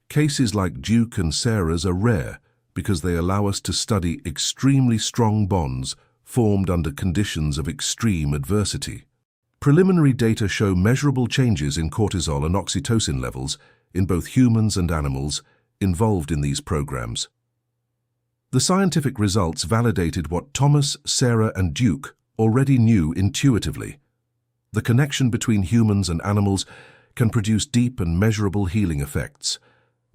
Cases like Duke and Sarah's are rare because they allow us to study extremely strong bonds formed under conditions of extreme adversity. Preliminary data show measurable changes in cortisol and oxytocin levels in both humans and animals involved in these programs. The scientific results validated what Thomas, Sarah, and Duke already knew intuitively. The connection between humans and animals can produce deep and measurable healing effects.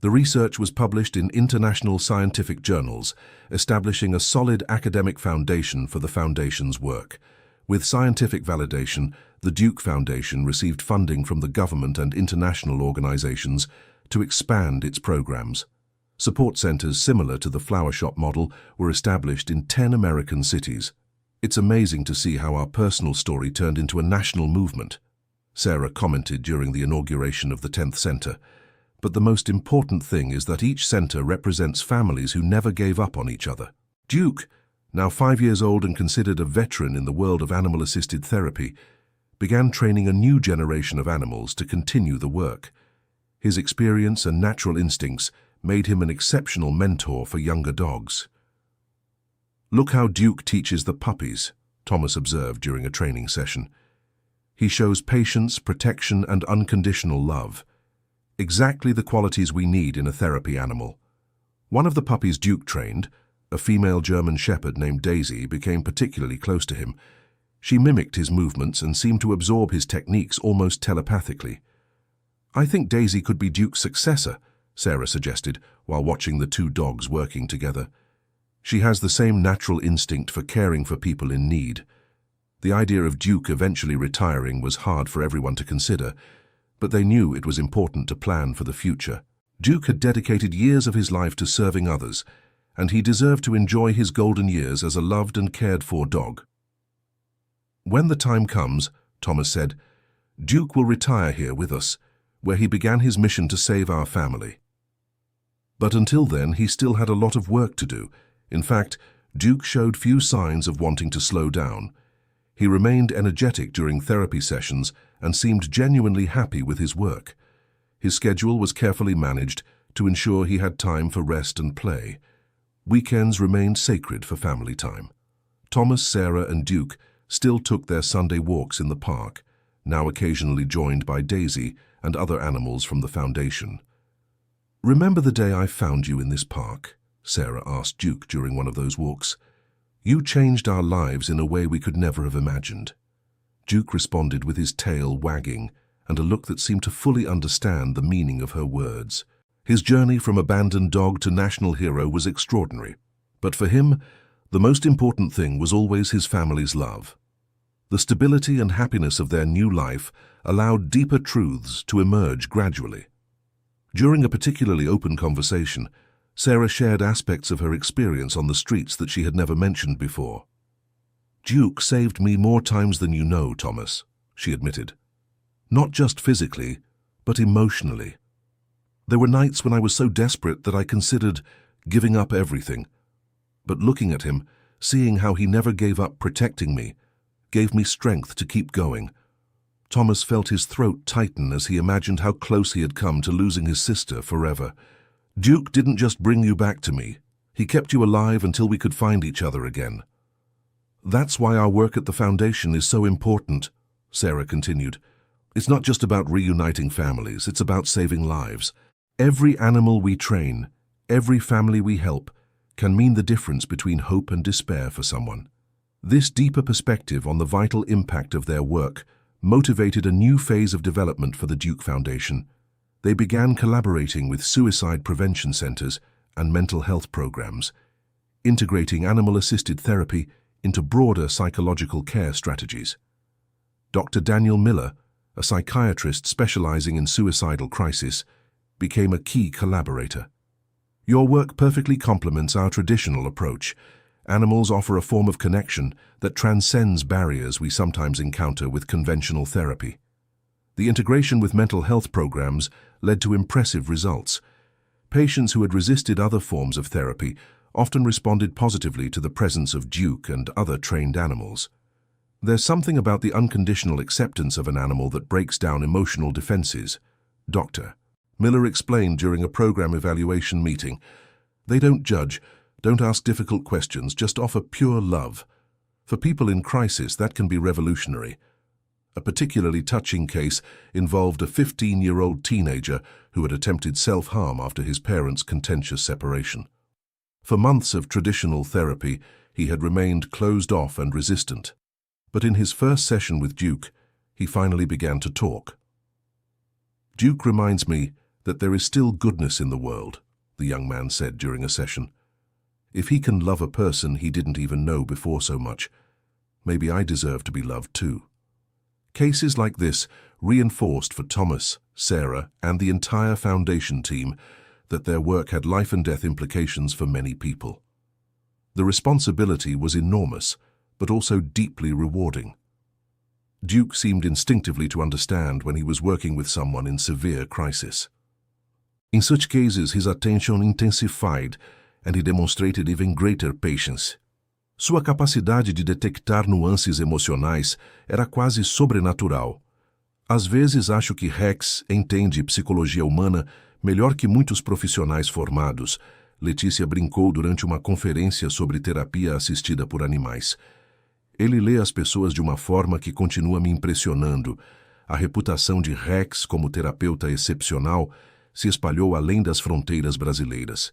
The research was published in international scientific journals, establishing a solid academic foundation for the Foundation's work. With scientific validation, the Duke Foundation received funding from the government and international organizations to expand its programs. Support centers similar to the flower shop model were established in 10 American cities. It's amazing to see how our personal story turned into a national movement, Sarah commented during the inauguration of the 10th center. But the most important thing is that each center represents families who never gave up on each other. Duke, now 5 years old and considered a veteran in the world of animal-assisted therapy, began training a new generation of animals to continue the work. His experience and natural instincts made him an exceptional mentor for younger dogs. "Look how Duke teaches the puppies," Thomas observed during a training session. "He shows patience, protection, and unconditional love. Exactly the qualities we need in a therapy animal." One of the puppies Duke trained, a female German shepherd named Daisy, became particularly close to him. She mimicked his movements and seemed to absorb his techniques almost telepathically. "I think Daisy could be Duke's successor," Sarah suggested, while watching the 2 dogs working together. "She has the same natural instinct for caring for people in need." The idea of Duke eventually retiring was hard for everyone to consider, but they knew it was important to plan for the future. Duke had dedicated years of his life to serving others, and he deserved to enjoy his golden years as a loved and cared-for dog. "When the time comes," Thomas said, "Duke will retire here with us, where he began his mission to save our family." But until then, he still had a lot of work to do. In fact, Duke showed few signs of wanting to slow down. He remained energetic during therapy sessions and seemed genuinely happy with his work. His schedule was carefully managed to ensure he had time for rest and play. Weekends remained sacred for family time. Thomas, Sarah, and Duke still took their Sunday walks in the park, now occasionally joined by Daisy and other animals from the Foundation. "Remember the day I found you in this park?" Sarah asked Duke during one of those walks. "You changed our lives in a way we could never have imagined." Duke responded with his tail wagging and a look that seemed to fully understand the meaning of her words. His journey from abandoned dog to national hero was extraordinary, but for him, the most important thing was always his family's love. The stability and happiness of their new life allowed deeper truths to emerge gradually. During a particularly open conversation, Sarah shared aspects of her experience on the streets that she had never mentioned before. "Duke saved me more times than you know, Thomas," she admitted. "Not just physically, but emotionally. There were nights when I was so desperate that I considered giving up everything. But looking at him, seeing how he never gave up protecting me, gave me strength to keep going." Thomas felt his throat tighten as he imagined how close he had come to losing his sister forever. "Duke didn't just bring you back to me. He kept you alive until we could find each other again. That's why our work at the Foundation is so important," Sarah continued. "It's not just about reuniting families, it's about saving lives. Every animal we train, every family we help, can mean the difference between hope and despair for someone." This deeper perspective on the vital impact of their work motivated a new phase of development for the Duke Foundation. They began collaborating with suicide prevention centers and mental health programs, integrating animal-assisted therapy into broader psychological care strategies. Dr. Daniel Miller, a psychiatrist specializing in suicidal crisis, became a key collaborator. "Your work perfectly complements our traditional approach. Animals offer a form of connection that transcends barriers we sometimes encounter with conventional therapy." The integration with mental health programs led to impressive results. Patients who had resisted other forms of therapy often responded positively to the presence of Duke and other trained animals. "There's something about the unconditional acceptance of an animal that breaks down emotional defenses," Dr. Miller explained during a program evaluation meeting. "They don't judge, don't ask difficult questions, just offer pure love. For people in crisis, that can be revolutionary." A particularly touching case involved a 15-year-old teenager who had attempted self-harm after his parents' contentious separation. For months of traditional therapy, he had remained closed off and resistant. But in his first session with Duke, he finally began to talk. "Duke reminds me that there is still goodness in the world," the young man said during a session. "If he can love a person he didn't even know before so much, maybe I deserve to be loved too." Cases like this reinforced for Thomas, Sarah, and the entire Foundation team that their work had life and death implications for many people. The responsibility was enormous, but also deeply rewarding. Duke seemed instinctively to understand when he was working with someone in severe crisis. In such cases, his attention intensified, and he demonstrated even greater patience. Sua capacidade de detectar nuances emocionais era quase sobrenatural. "Às vezes acho que Rex entende psicologia humana melhor que muitos profissionais formados", Letícia brincou durante uma conferência sobre terapia assistida por animais. "Ele lê as pessoas de uma forma que continua me impressionando. A reputação de Rex como terapeuta excepcional se espalhou além das fronteiras brasileiras.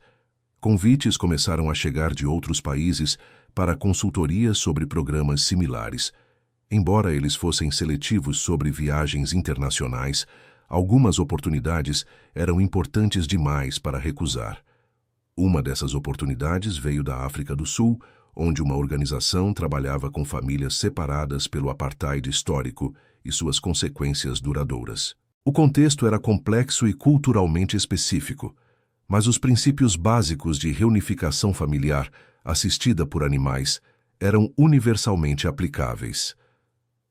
Convites começaram a chegar de outros países para consultorias sobre programas similares. Embora eles fossem seletivos sobre viagens internacionais, algumas oportunidades eram importantes demais para recusar. Uma dessas oportunidades veio da África do Sul, onde uma organização trabalhava com famílias separadas pelo apartheid histórico e suas consequências duradouras. O contexto era complexo e culturalmente específico, mas os princípios básicos de reunificação familiar assistida por animais eram universalmente aplicáveis.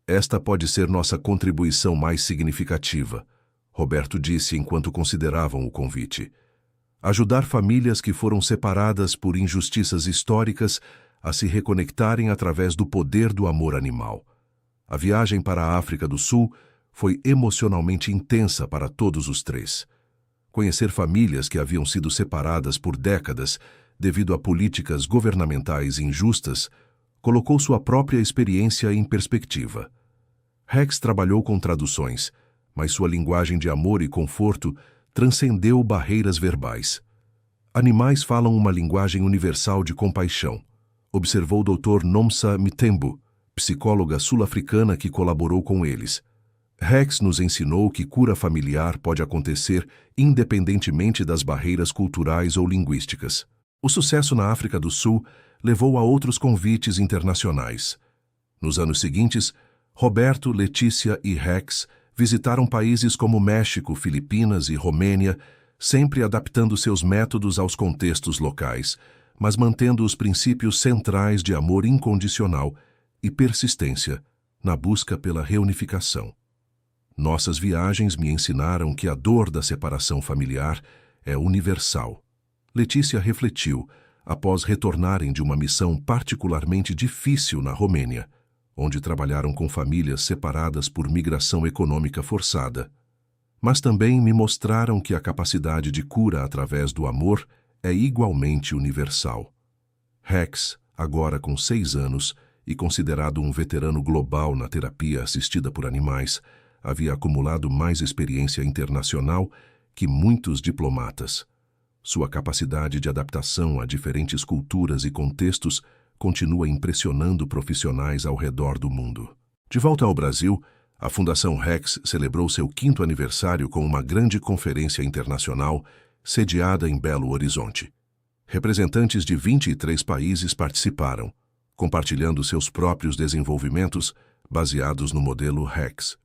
Esta pode ser nossa contribuição mais significativa, Roberto disse enquanto consideravam o convite. Ajudar famílias que foram separadas por injustiças históricas a se reconectarem através do poder do amor animal. A viagem para a África do Sul foi emocionalmente intensa para todos os três. Conhecer famílias que haviam sido separadas por décadas devido a políticas governamentais injustas colocou sua própria experiência em perspectiva. Rex trabalhou com traduções, mas sua linguagem de amor e conforto transcendeu barreiras verbais. Animais falam uma linguagem universal de compaixão, observou Dr. Nomsa Mthembu, psicóloga sul-africana que colaborou com eles. Rex nos ensinou que cura familiar pode acontecer independentemente das barreiras culturais ou linguísticas. O sucesso na África do Sul levou a outros convites internacionais. Nos anos seguintes, Roberto, Letícia e Rex visitaram países como México, Filipinas e Romênia, sempre adaptando seus métodos aos contextos locais, mas mantendo os princípios centrais de amor incondicional e persistência na busca pela reunificação. Nossas viagens me ensinaram que a dor da separação familiar é universal. Letícia refletiu após retornarem de uma missão particularmente difícil na Romênia, onde trabalharam com famílias separadas por migração econômica forçada. Mas também me mostraram que a capacidade de cura através do amor é igualmente universal. Rex, agora com 6 anos e considerado um veterano global na terapia assistida por animais, havia acumulado mais experiência internacional que muitos diplomatas. Sua capacidade de adaptação a diferentes culturas e contextos continua impressionando profissionais ao redor do mundo. De volta ao Brasil, a Fundação Rex celebrou seu 5º aniversário com uma grande conferência internacional sediada em Belo Horizonte. Representantes de 23 países participaram, compartilhando seus próprios desenvolvimentos baseados no modelo Rex.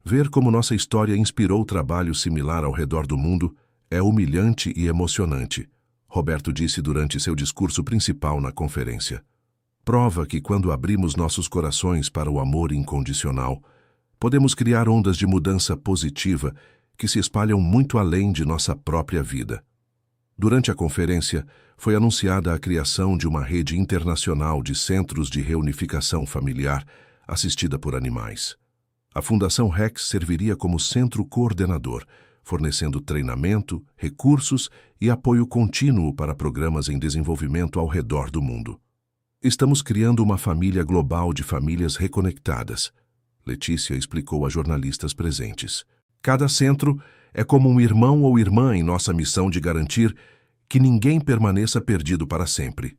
Ver como nossa história inspirou trabalho similar ao redor do mundo é humilhante e emocionante, Roberto disse durante seu discurso principal na conferência. Prova que quando abrimos nossos corações para o amor incondicional, podemos criar ondas de mudança positiva que se espalham muito além de nossa própria vida. Durante a conferência, foi anunciada a criação de uma rede internacional de centros de reunificação familiar assistida por animais. A Fundação Rex serviria como centro coordenador, fornecendo treinamento, recursos e apoio contínuo para programas em desenvolvimento ao redor do mundo. Estamos criando uma família global de famílias reconectadas, Letícia explicou a jornalistas presentes. Cada centro é como um irmão ou irmã em nossa missão de garantir que ninguém permaneça perdido para sempre.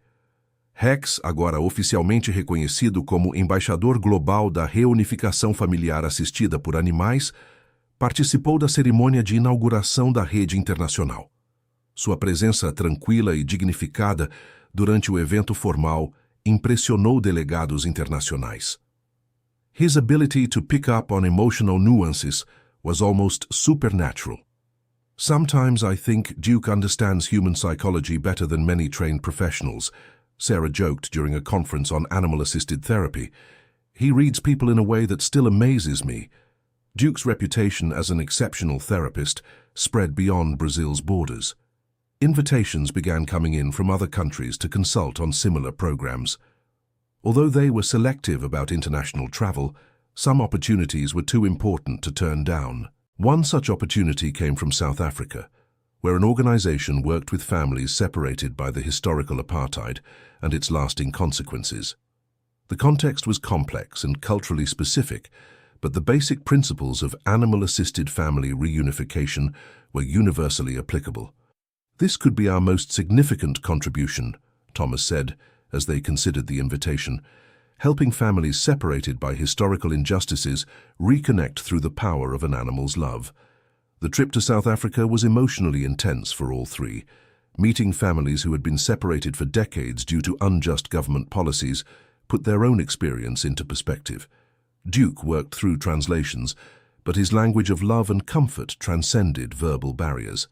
Rex, agora oficialmente reconhecido como embaixador global da reunificação familiar assistida por animais, participou da cerimônia de inauguração da rede internacional. Sua presença tranquila e dignificada durante o evento formal impressionou delegados internacionais. His ability to pick up on emotional nuances was almost supernatural. Sometimes I think Duke understands human psychology better than many trained professionals, Sarah joked during a conference on animal-assisted therapy. He reads people in a way that still amazes me. Duke's reputation as an exceptional therapist spread beyond Brazil's borders. Invitations began coming in from other countries to consult on similar programs. Although they were selective about international travel, some opportunities were too important to turn down. One such opportunity came from South Africa, where an organization worked with families separated by the historical apartheid and its lasting consequences. The context was complex and culturally specific, but the basic principles of animal-assisted family reunification were universally applicable. This could be our most significant contribution, Thomas said, as they considered the invitation, helping families separated by historical injustices reconnect through the power of an animal's love. The trip to South Africa was emotionally intense for all three. Meeting families who had been separated for decades due to unjust government policies put their own experience into perspective. Duke worked through translations, but his language of love and comfort transcended verbal barriers.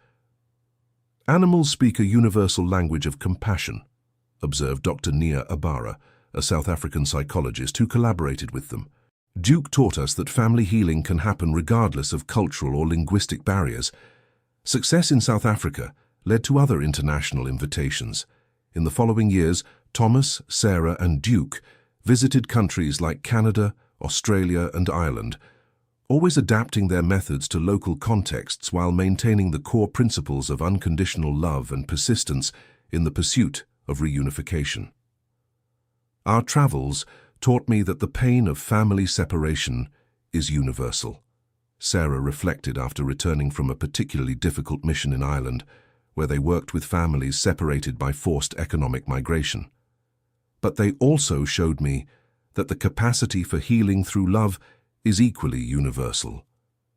Animals speak a universal language of compassion, observed Dr. Nia Abara, a South African psychologist who collaborated with them. Duke taught us that family healing can happen regardless of cultural or linguistic barriers. Success in South Africa led to other international invitations. In the following years, Thomas, Sarah, and Duke visited countries like Canada, Australia, and Ireland, always adapting their methods to local contexts while maintaining the core principles of unconditional love and persistence in the pursuit of reunification. Our travels taught me that the pain of family separation is universal, Sarah reflected after returning from a particularly difficult mission in Ireland, where they worked with families separated by forced economic migration. But they also showed me that the capacity for healing through love is equally universal.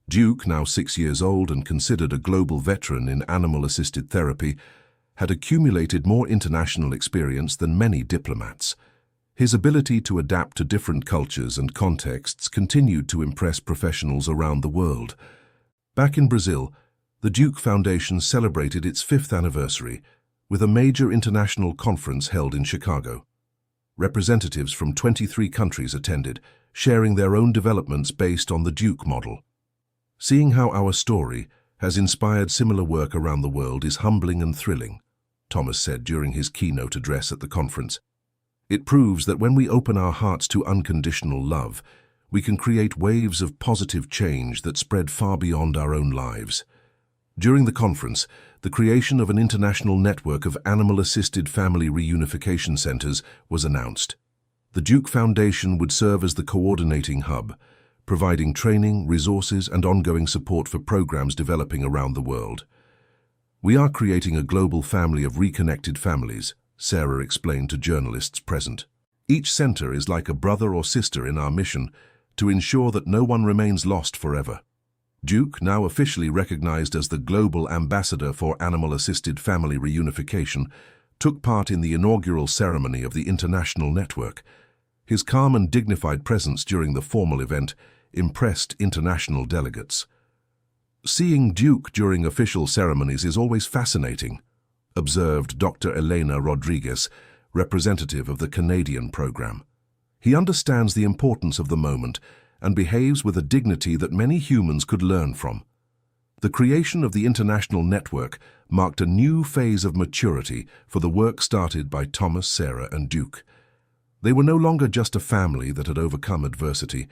Duke, now 6 years old and considered a global veteran in animal-assisted therapy, had accumulated more international experience than many diplomats. His ability to adapt to different cultures and contexts continued to impress professionals around the world. Back in Brazil, the Duke Foundation celebrated its 5th anniversary with a major international conference held in Chicago. Representatives from 23 countries attended, sharing their own developments based on the Duke model. Seeing how our story has inspired similar work around the world is humbling and thrilling, Thomas said during his keynote address at the conference. It proves that when we open our hearts to unconditional love, we can create waves of positive change that spread far beyond our own lives. During the conference, the creation of an international network of animal-assisted family reunification centers was announced. The Duke Foundation would serve as the coordinating hub, providing training, resources, and ongoing support for programs developing around the world. "We are creating a global family of reconnected families," Sarah explained to journalists present. "Each center is like a brother or sister in our mission to ensure that no one remains lost forever." Duke, now officially recognized as the Global Ambassador for Animal-Assisted Family Reunification, took part in the inaugural ceremony of the international network. His calm and dignified presence during the formal event impressed international delegates. "Seeing Duke during official ceremonies is always fascinating," observed Dr. Elena Rodriguez, representative of the Canadian program. "He understands the importance of the moment and behaves with a dignity that many humans could learn from." The creation of the international network marked a new phase of maturity for the work started by Thomas, Sarah, and Duke. They were no longer just a family that had overcome adversity,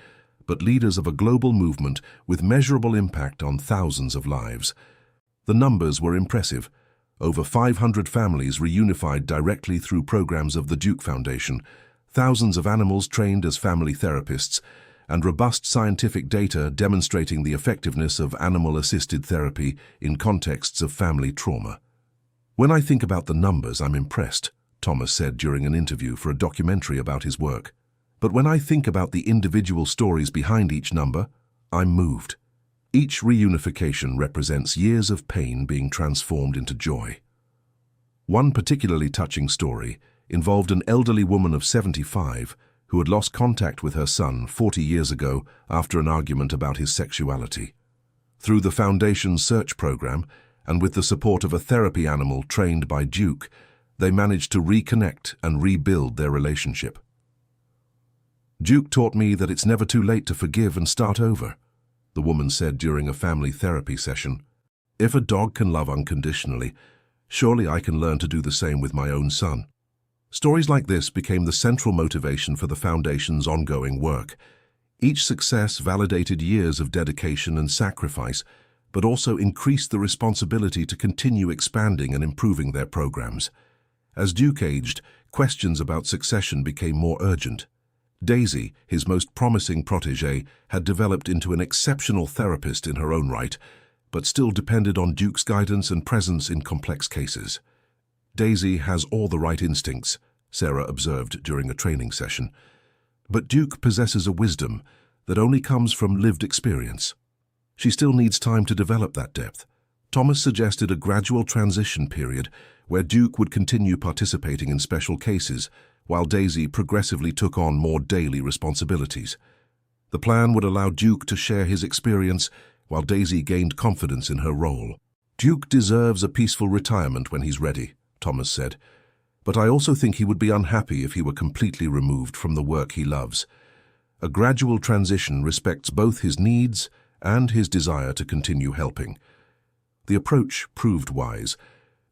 but leaders of a global movement with measurable impact on thousands of lives. The numbers were impressive. Over 500 families reunified directly through programs of the Duke Foundation, thousands of animals trained as family therapists, and robust scientific data demonstrating the effectiveness of animal-assisted therapy in contexts of family trauma. "When I think about the numbers, I'm impressed," Thomas said during an interview for a documentary about his work. "But when I think about the individual stories behind each number, I'm moved. Each reunification represents years of pain being transformed into joy." One particularly touching story involved an elderly woman of 75 who had lost contact with her son 40 years ago after an argument about his sexuality. Through the Foundation's search program, and with the support of a therapy animal trained by Duke, they managed to reconnect and rebuild their relationship. "Duke taught me that it's never too late to forgive and start over," the woman said during a family therapy session. "If a dog can love unconditionally, surely I can learn to do the same with my own son." Stories like this became the central motivation for the Foundation's ongoing work. Each success validated years of dedication and sacrifice, but also increased the responsibility to continue expanding and improving their programs. As Duke aged, questions about succession became more urgent. Daisy, his most promising protégé, had developed into an exceptional therapist in her own right, but still depended on Duke's guidance and presence in complex cases. "Daisy has all the right instincts," Sarah observed during a training session. "But Duke possesses a wisdom that only comes from lived experience. She still needs time to develop that depth." Thomas suggested a gradual transition period where Duke would continue participating in special cases, while Daisy progressively took on more daily responsibilities. The plan would allow Duke to share his experience while Daisy gained confidence in her role. "Duke deserves a peaceful retirement when he's ready," Thomas said, "but I also think he would be unhappy if he were completely removed from the work he loves. A gradual transition respects both his needs and his desire to continue helping." The approach proved wise.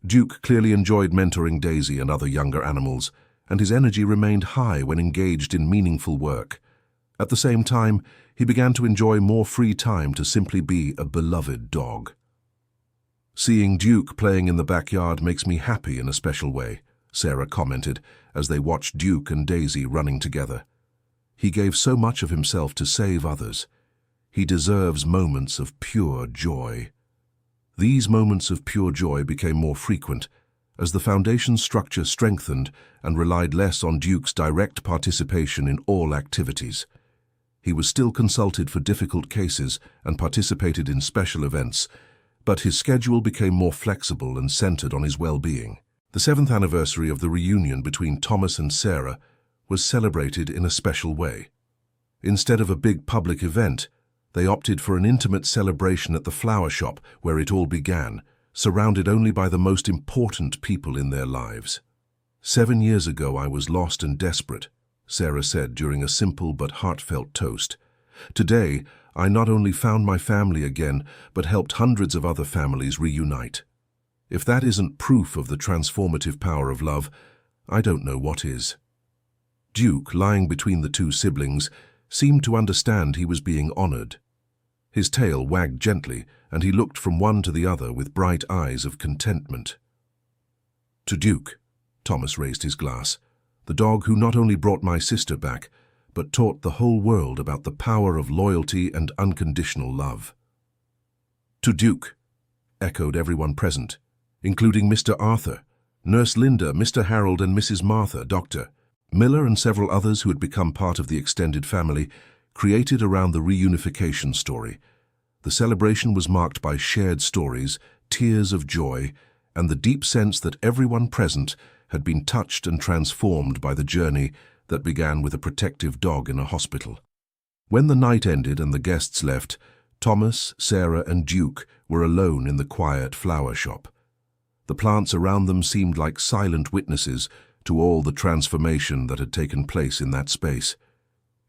Duke clearly enjoyed mentoring Daisy and other younger animals, and his energy remained high when engaged in meaningful work. At the same time, he began to enjoy more free time to simply be a beloved dog. "Seeing Duke playing in the backyard makes me happy in a special way," Sarah commented as they watched Duke and Daisy running together. "He gave so much of himself to save others. He deserves moments of pure joy." These moments of pure joy became more frequent as the Foundation's structure strengthened and relied less on Duke's direct participation in all activities. He was still consulted for difficult cases and participated in special events, but his schedule became more flexible and centered on his well-being. The 7th anniversary of the reunion between Thomas and Sarah was celebrated in a special way. Instead of a big public event, they opted for an intimate celebration at the flower shop where it all began, surrounded only by the most important people in their lives. "7 years ago I was lost and desperate," Sarah said during a simple but heartfelt toast. "Today, I not only found my family again, but helped hundreds of other families reunite. If that isn't proof of the transformative power of love, I don't know what is." Duke, lying between the two siblings, seemed to understand he was being honored. His tail wagged gently, and he looked from one to the other with bright eyes of contentment. "To Duke," Thomas raised his glass, "the dog who not only brought my sister back, but taught the whole world about the power of loyalty and unconditional love." "To Duke," echoed everyone present, including Mr. Arthur, Nurse Linda, Mr. Harold and Mrs. Martha, Dr. Miller and several others who had become part of the extended family, created around the reunification story. The celebration was marked by shared stories, tears of joy, and the deep sense that everyone present had been touched and transformed by the journey that began with a protective dog in a hospital. When the night ended and the guests left, Thomas, Sarah and Duke were alone in the quiet flower shop. The plants around them seemed like silent witnesses to all the transformation that had taken place in that space.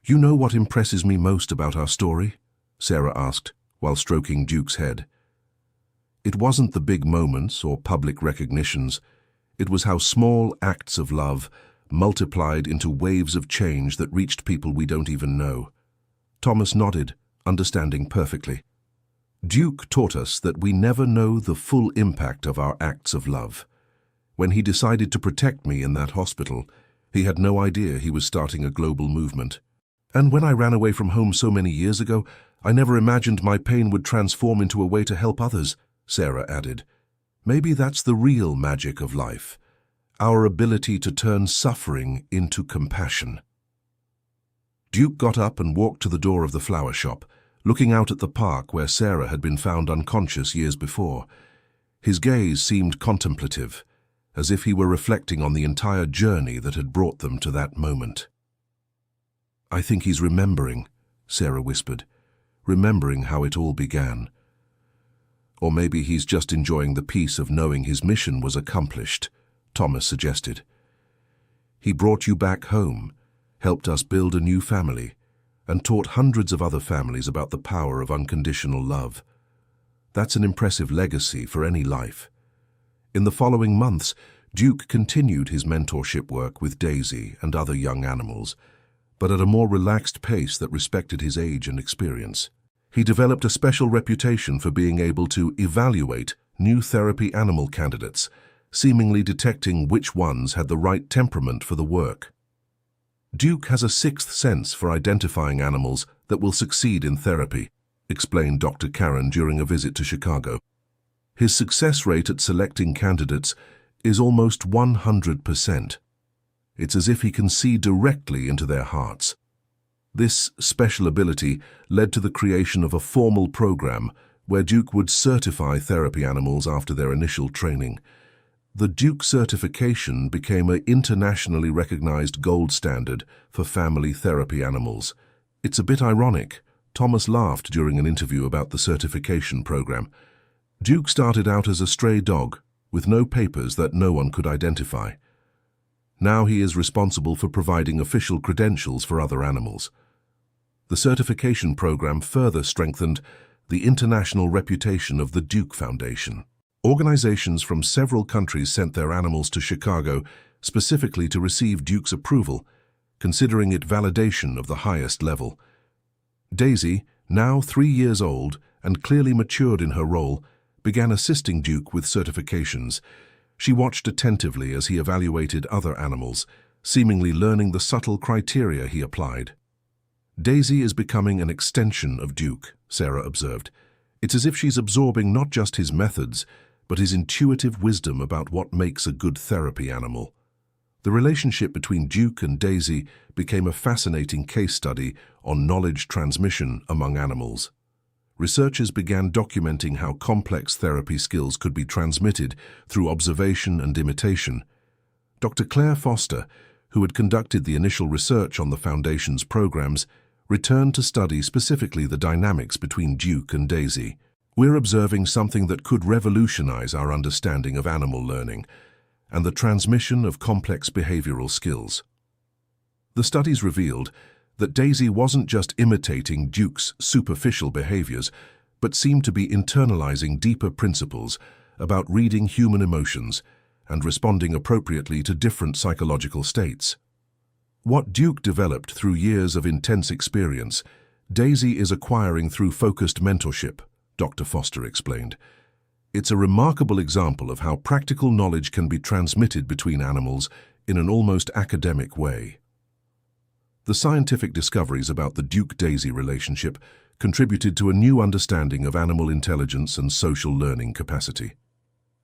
"You know what impresses me most about our story?" Sarah asked, while stroking Duke's head. "It wasn't the big moments or public recognitions. It was how small acts of love multiplied into waves of change that reached people we don't even know." Thomas nodded, understanding perfectly. "Duke taught us that we never know the full impact of our acts of love. When he decided to protect me in that hospital, he had no idea he was starting a global movement. And when I ran away from home so many years ago, I never imagined my pain would transform into a way to help others," Sarah added. "Maybe that's the real magic of life, our ability to turn suffering into compassion." Duke got up and walked to the door of the flower shop, looking out at the park where Sarah had been found unconscious years before. His gaze seemed contemplative, as if he were reflecting on the entire journey that had brought them to that moment. "I think he's remembering," Sarah whispered, "remembering how it all began. Or maybe he's just enjoying the peace of knowing his mission was accomplished," Thomas suggested. "He brought you back home, helped us build a new family, and taught hundreds of other families about the power of unconditional love. That's an impressive legacy for any life." In the following months, Duke continued his mentorship work with Daisy and other young animals, but at a more relaxed pace that respected his age and experience. He developed a special reputation for being able to evaluate new therapy animal candidates, seemingly detecting which ones had the right temperament for the work. "Duke has a sixth sense for identifying animals that will succeed in therapy," explained Dr. Karen during a visit to Chicago. "His success rate at selecting candidates is almost 100%. It's as if he can see directly into their hearts." This special ability led to the creation of a formal program where Duke would certify therapy animals after their initial training. The Duke certification became an internationally recognized gold standard for family therapy animals. "It's a bit ironic," Thomas laughed during an interview about the certification program. "Duke started out as a stray dog with no papers that no one could identify. Now he is responsible for providing official credentials for other animals." The certification program further strengthened the international reputation of the Duke Foundation. Organizations from several countries sent their animals to Chicago specifically to receive Duke's approval, considering it validation of the highest level. Daisy, now 3 years old and clearly matured in her role, began assisting Duke with certifications. She watched attentively as he evaluated other animals, seemingly learning the subtle criteria he applied. "Daisy is becoming an extension of Duke," Sarah observed. "It's as if she's absorbing not just his methods, but his intuitive wisdom about what makes a good therapy animal." The relationship between Duke and Daisy became a fascinating case study on knowledge transmission among animals. Researchers began documenting how complex therapy skills could be transmitted through observation and imitation. Dr. Claire Foster, who had conducted the initial research on the Foundation's programs, returned to study specifically the dynamics between Duke and Daisy. "We're observing something that could revolutionize our understanding of animal learning. and the transmission of complex behavioral skills. The studies revealed that Daisy wasn't just imitating Duke's superficial behaviors, but seemed to be internalizing deeper principles about reading human emotions and responding appropriately to different psychological states. What Duke developed through years of intense experience, Daisy is acquiring through focused mentorship, Dr. Foster explained. It's a remarkable example of how practical knowledge can be transmitted between animals in an almost academic way. The scientific discoveries about the Duke-Daisy relationship contributed to a new understanding of animal intelligence and social learning capacity.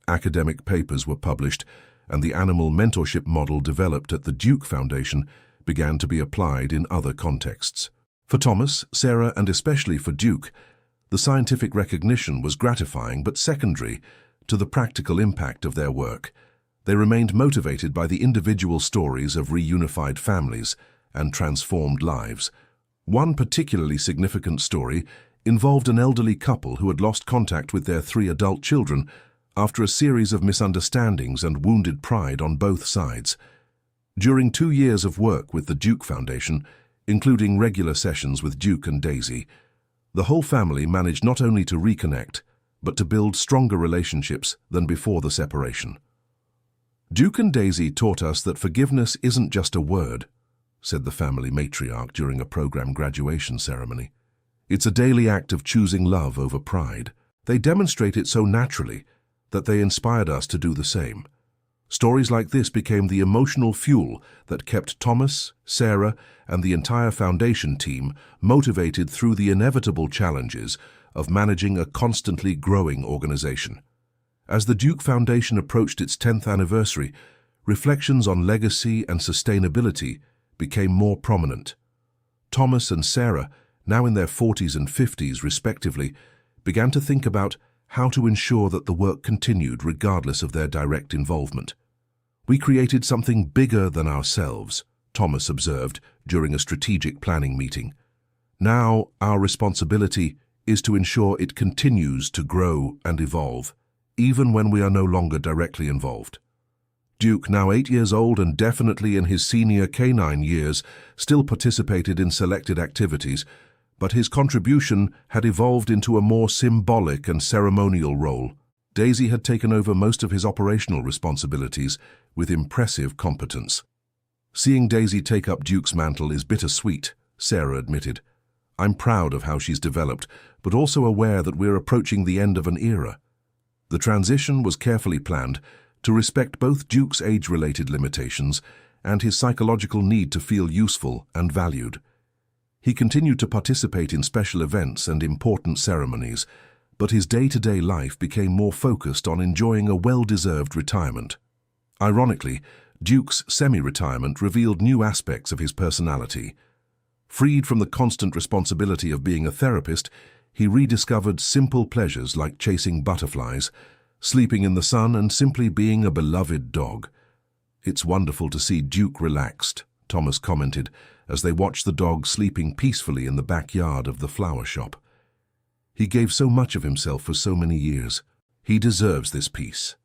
Academic papers were published, and the animal mentorship model developed at the Duke Foundation began to be applied in other contexts. For Thomas, Sarah, and especially for Duke, the scientific recognition was gratifying but secondary to the practical impact of their work. They remained motivated by the individual stories of reunified families and transformed lives. One particularly significant story involved an elderly couple who had lost contact with their 3 adult children after a series of misunderstandings and wounded pride on both sides. During 2 years of work with the Duke Foundation, including regular sessions with Duke and Daisy, the whole family managed not only to reconnect, but to build stronger relationships than before the separation. Duke and Daisy taught us that forgiveness isn't just a word, said the family matriarch during a program graduation ceremony. It's a daily act of choosing love over pride. They demonstrate it so naturally that they inspired us to do the same. Stories like this became the emotional fuel that kept Thomas, Sarah, and the entire foundation team motivated through the inevitable challenges of managing a constantly growing organization. As the Duke Foundation approached its 10th anniversary, reflections on legacy and sustainability became more prominent. Thomas and Sarah, now in their 40s and 50s respectively, began to think about how to ensure that the work continued regardless of their direct involvement. "We created something bigger than ourselves," Thomas observed during a strategic planning meeting. "Now our responsibility is to ensure it continues to grow and evolve, even when we are no longer directly involved." Duke, now 8 years old and definitely in his senior canine years, still participated in selected activities, but his contribution had evolved into a more symbolic and ceremonial role. Daisy had taken over most of his operational responsibilities with impressive competence. "Seeing Daisy take up Duke's mantle is bittersweet," Sarah admitted. "I'm proud of how she's developed, but also aware that we're approaching the end of an era." The transition was carefully planned to respect both Duke's age-related limitations and his psychological need to feel useful and valued. He continued to participate in special events and important ceremonies, but his day-to-day life became more focused on enjoying a well-deserved retirement. Ironically, Duke's semi-retirement revealed new aspects of his personality. Freed from the constant responsibility of being a therapist, he rediscovered simple pleasures like chasing butterflies, sleeping in the sun, and simply being a beloved dog. "It's wonderful to see Duke relaxed," Thomas commented as they watched the dog sleeping peacefully in the backyard of the flower shop. "He gave so much of himself for so many years. He deserves this peace."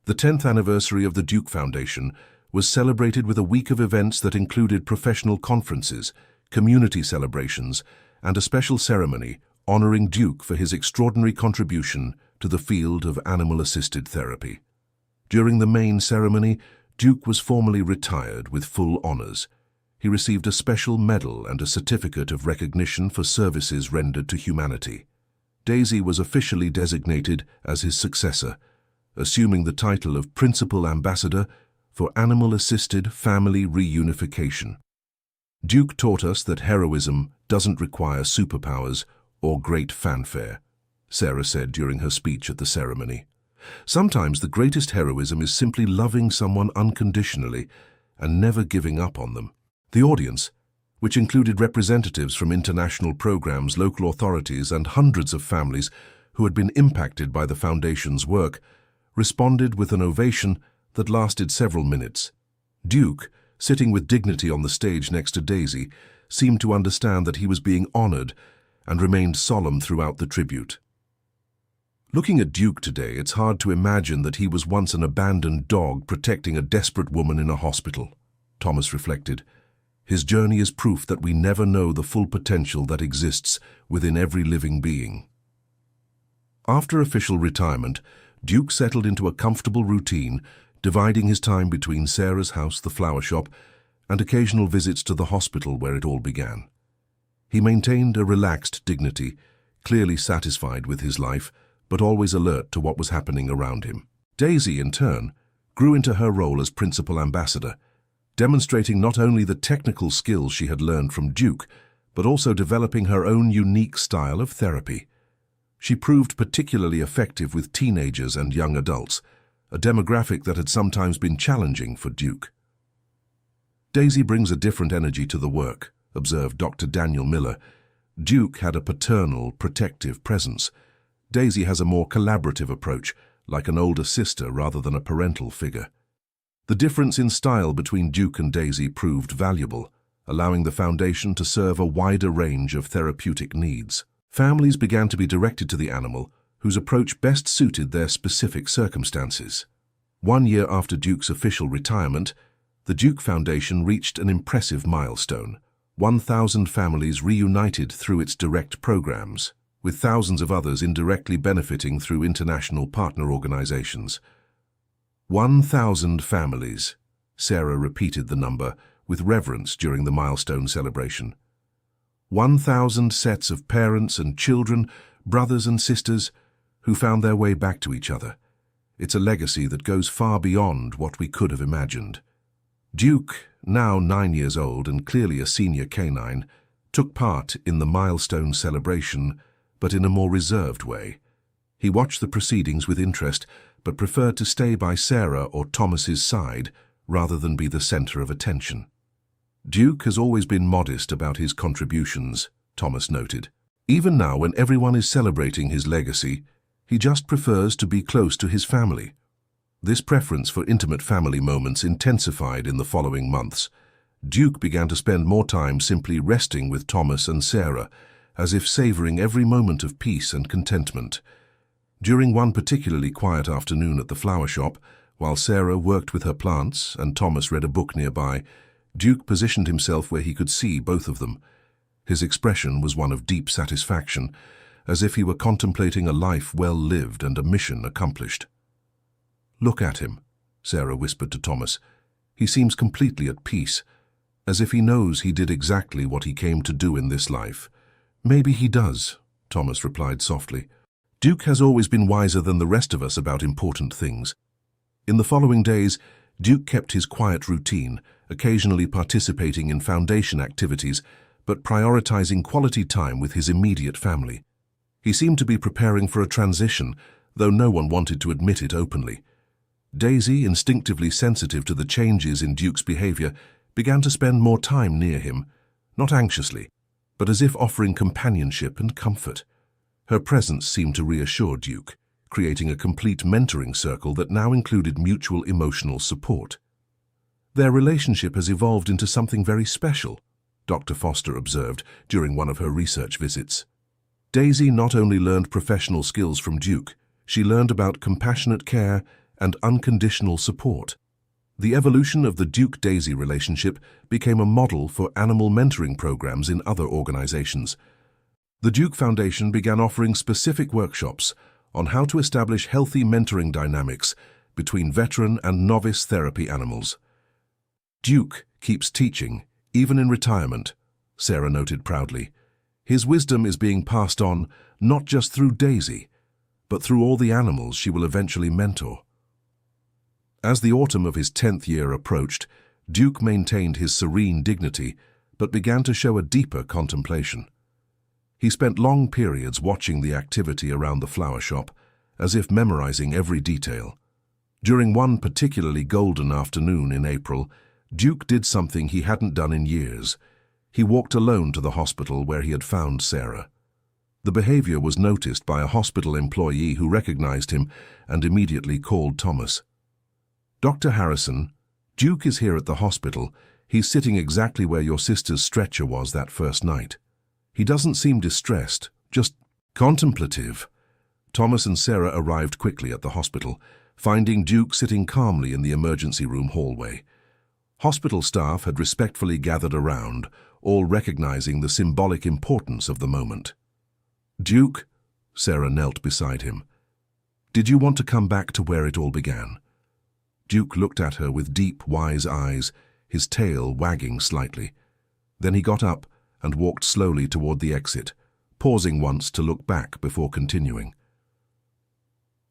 The 10th anniversary of the Duke Foundation was celebrated with a week of events that included professional conferences, community celebrations, and a special ceremony honoring Duke for his extraordinary contribution to the field of animal-assisted therapy. During the main ceremony, Duke was formally retired with full honors. He received a special medal and a certificate of recognition for services rendered to humanity. Daisy was officially designated as his successor, assuming the title of Principal Ambassador for Animal-Assisted Family Reunification. Duke taught us that heroism doesn't require superpowers or great fanfare, Sarah said during her speech at the ceremony. "Sometimes the greatest heroism is simply loving someone unconditionally and never giving up on them." The audience, which included representatives from international programs, local authorities, and hundreds of families who had been impacted by the Foundation's work, responded with an ovation that lasted several minutes. Duke, sitting with dignity on the stage next to Daisy, seemed to understand that he was being honored and remained solemn throughout the tribute. Looking at Duke today, it's hard to imagine that he was once an abandoned dog protecting a desperate woman in a hospital, Thomas reflected. His journey is proof that we never know the full potential that exists within every living being. After official retirement, Duke settled into a comfortable routine, dividing his time between Sarah's house, the flower shop, and occasional visits to the hospital where it all began. He maintained a relaxed dignity, clearly satisfied with his life, but always alert to what was happening around him. Daisy, in turn, grew into her role as principal ambassador, demonstrating not only the technical skills she had learned from Duke, but also developing her own unique style of therapy. She proved particularly effective with teenagers and young adults, a demographic that had sometimes been challenging for Duke. Daisy brings a different energy to the work, observed Dr. Daniel Miller. Duke had a paternal, protective presence. Daisy has a more collaborative approach, like an older sister rather than a parental figure. The difference in style between Duke and Daisy proved valuable, allowing the foundation to serve a wider range of therapeutic needs. Families began to be directed to the animal, whose approach best suited their specific circumstances. 1 year after Duke's official retirement, the Duke Foundation reached an impressive milestone. 1,000 families reunited through its direct programs, with thousands of others indirectly benefiting through international partner organizations. 1,000 families. Sarah repeated the number with reverence during the milestone celebration. 1,000 sets of parents and children, brothers and sisters, who found their way back to each other. It's a legacy that goes far beyond what we could have imagined. Duke, now 9 years old and clearly a senior canine, took part in the milestone celebration, but in a more reserved way. He watched the proceedings with interest, but preferred to stay by Sarah or Thomas's side rather than be the center of attention. Duke has always been modest about his contributions, Thomas noted. Even now, when everyone is celebrating his legacy, he just prefers to be close to his family. This preference for intimate family moments intensified in the following months. Duke began to spend more time simply resting with Thomas and Sarah, as if savoring every moment of peace and contentment. During one particularly quiet afternoon at the flower shop, while Sarah worked with her plants and Thomas read a book nearby, Duke positioned himself where he could see both of them. His expression was one of deep satisfaction, as if he were contemplating a life well lived and a mission accomplished. "Look at him," Sarah whispered to Thomas. "He seems completely at peace, as if he knows he did exactly what he came to do in this life." "Maybe he does," Thomas replied softly. "Duke has always been wiser than the rest of us about important things." In the following days, Duke kept his quiet routine, occasionally participating in foundation activities, but prioritizing quality time with his immediate family. He seemed to be preparing for a transition, though no one wanted to admit it openly. Daisy, instinctively sensitive to the changes in Duke's behavior, began to spend more time near him, not anxiously, but as if offering companionship and comfort. Her presence seemed to reassure Duke, creating a complete mentoring circle that now included mutual emotional support. "Their relationship has evolved into something very special," Dr. Foster observed during one of her research visits. Daisy not only learned professional skills from Duke, she learned about compassionate care and unconditional support. The evolution of the Duke-Daisy relationship became a model for animal mentoring programs in other organizations. The Duke Foundation began offering specific workshops on how to establish healthy mentoring dynamics between veteran and novice therapy animals. "Duke keeps teaching, even in retirement," Sarah noted proudly. "His wisdom is being passed on not just through Daisy, but through all the animals she will eventually mentor." As the autumn of his 10th year approached, Duke maintained his serene dignity, but began to show a deeper contemplation. He spent long periods watching the activity around the flower shop, as if memorizing every detail. During one particularly golden afternoon in April, Duke did something he hadn't done in years. He walked alone to the hospital where he had found Sarah. The behavior was noticed by a hospital employee who recognized him and immediately called Thomas. "Dr. Harrison, Duke is here at the hospital. He's sitting exactly where your sister's stretcher was that first night. He doesn't seem distressed, just contemplative." Thomas and Sarah arrived quickly at the hospital, finding Duke sitting calmly in the emergency room hallway. Hospital staff had respectfully gathered around, all recognizing the symbolic importance of the moment. "Duke," Sarah knelt beside him, "did you want to come back to where it all began?" Duke looked at her with deep, wise eyes, his tail wagging slightly. Then he got up and walked slowly toward the exit, pausing once to look back before continuing.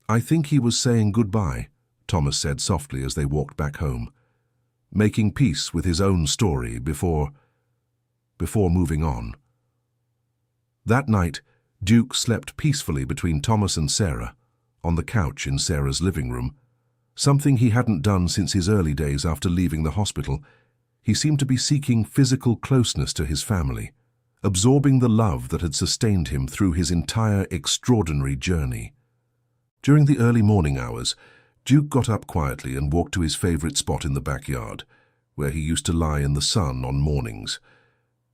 "I think he was saying goodbye," Thomas said softly as they walked back home, making peace with his own story before moving on. That night, Duke slept peacefully between Thomas and Sarah, on the couch in Sarah's living room, something he hadn't done since his early days after leaving the hospital. He seemed to be seeking physical closeness to his family, absorbing the love that had sustained him through his entire extraordinary journey. During the early morning hours, Duke got up quietly and walked to his favorite spot in the backyard, where he used to lie in the sun on mornings.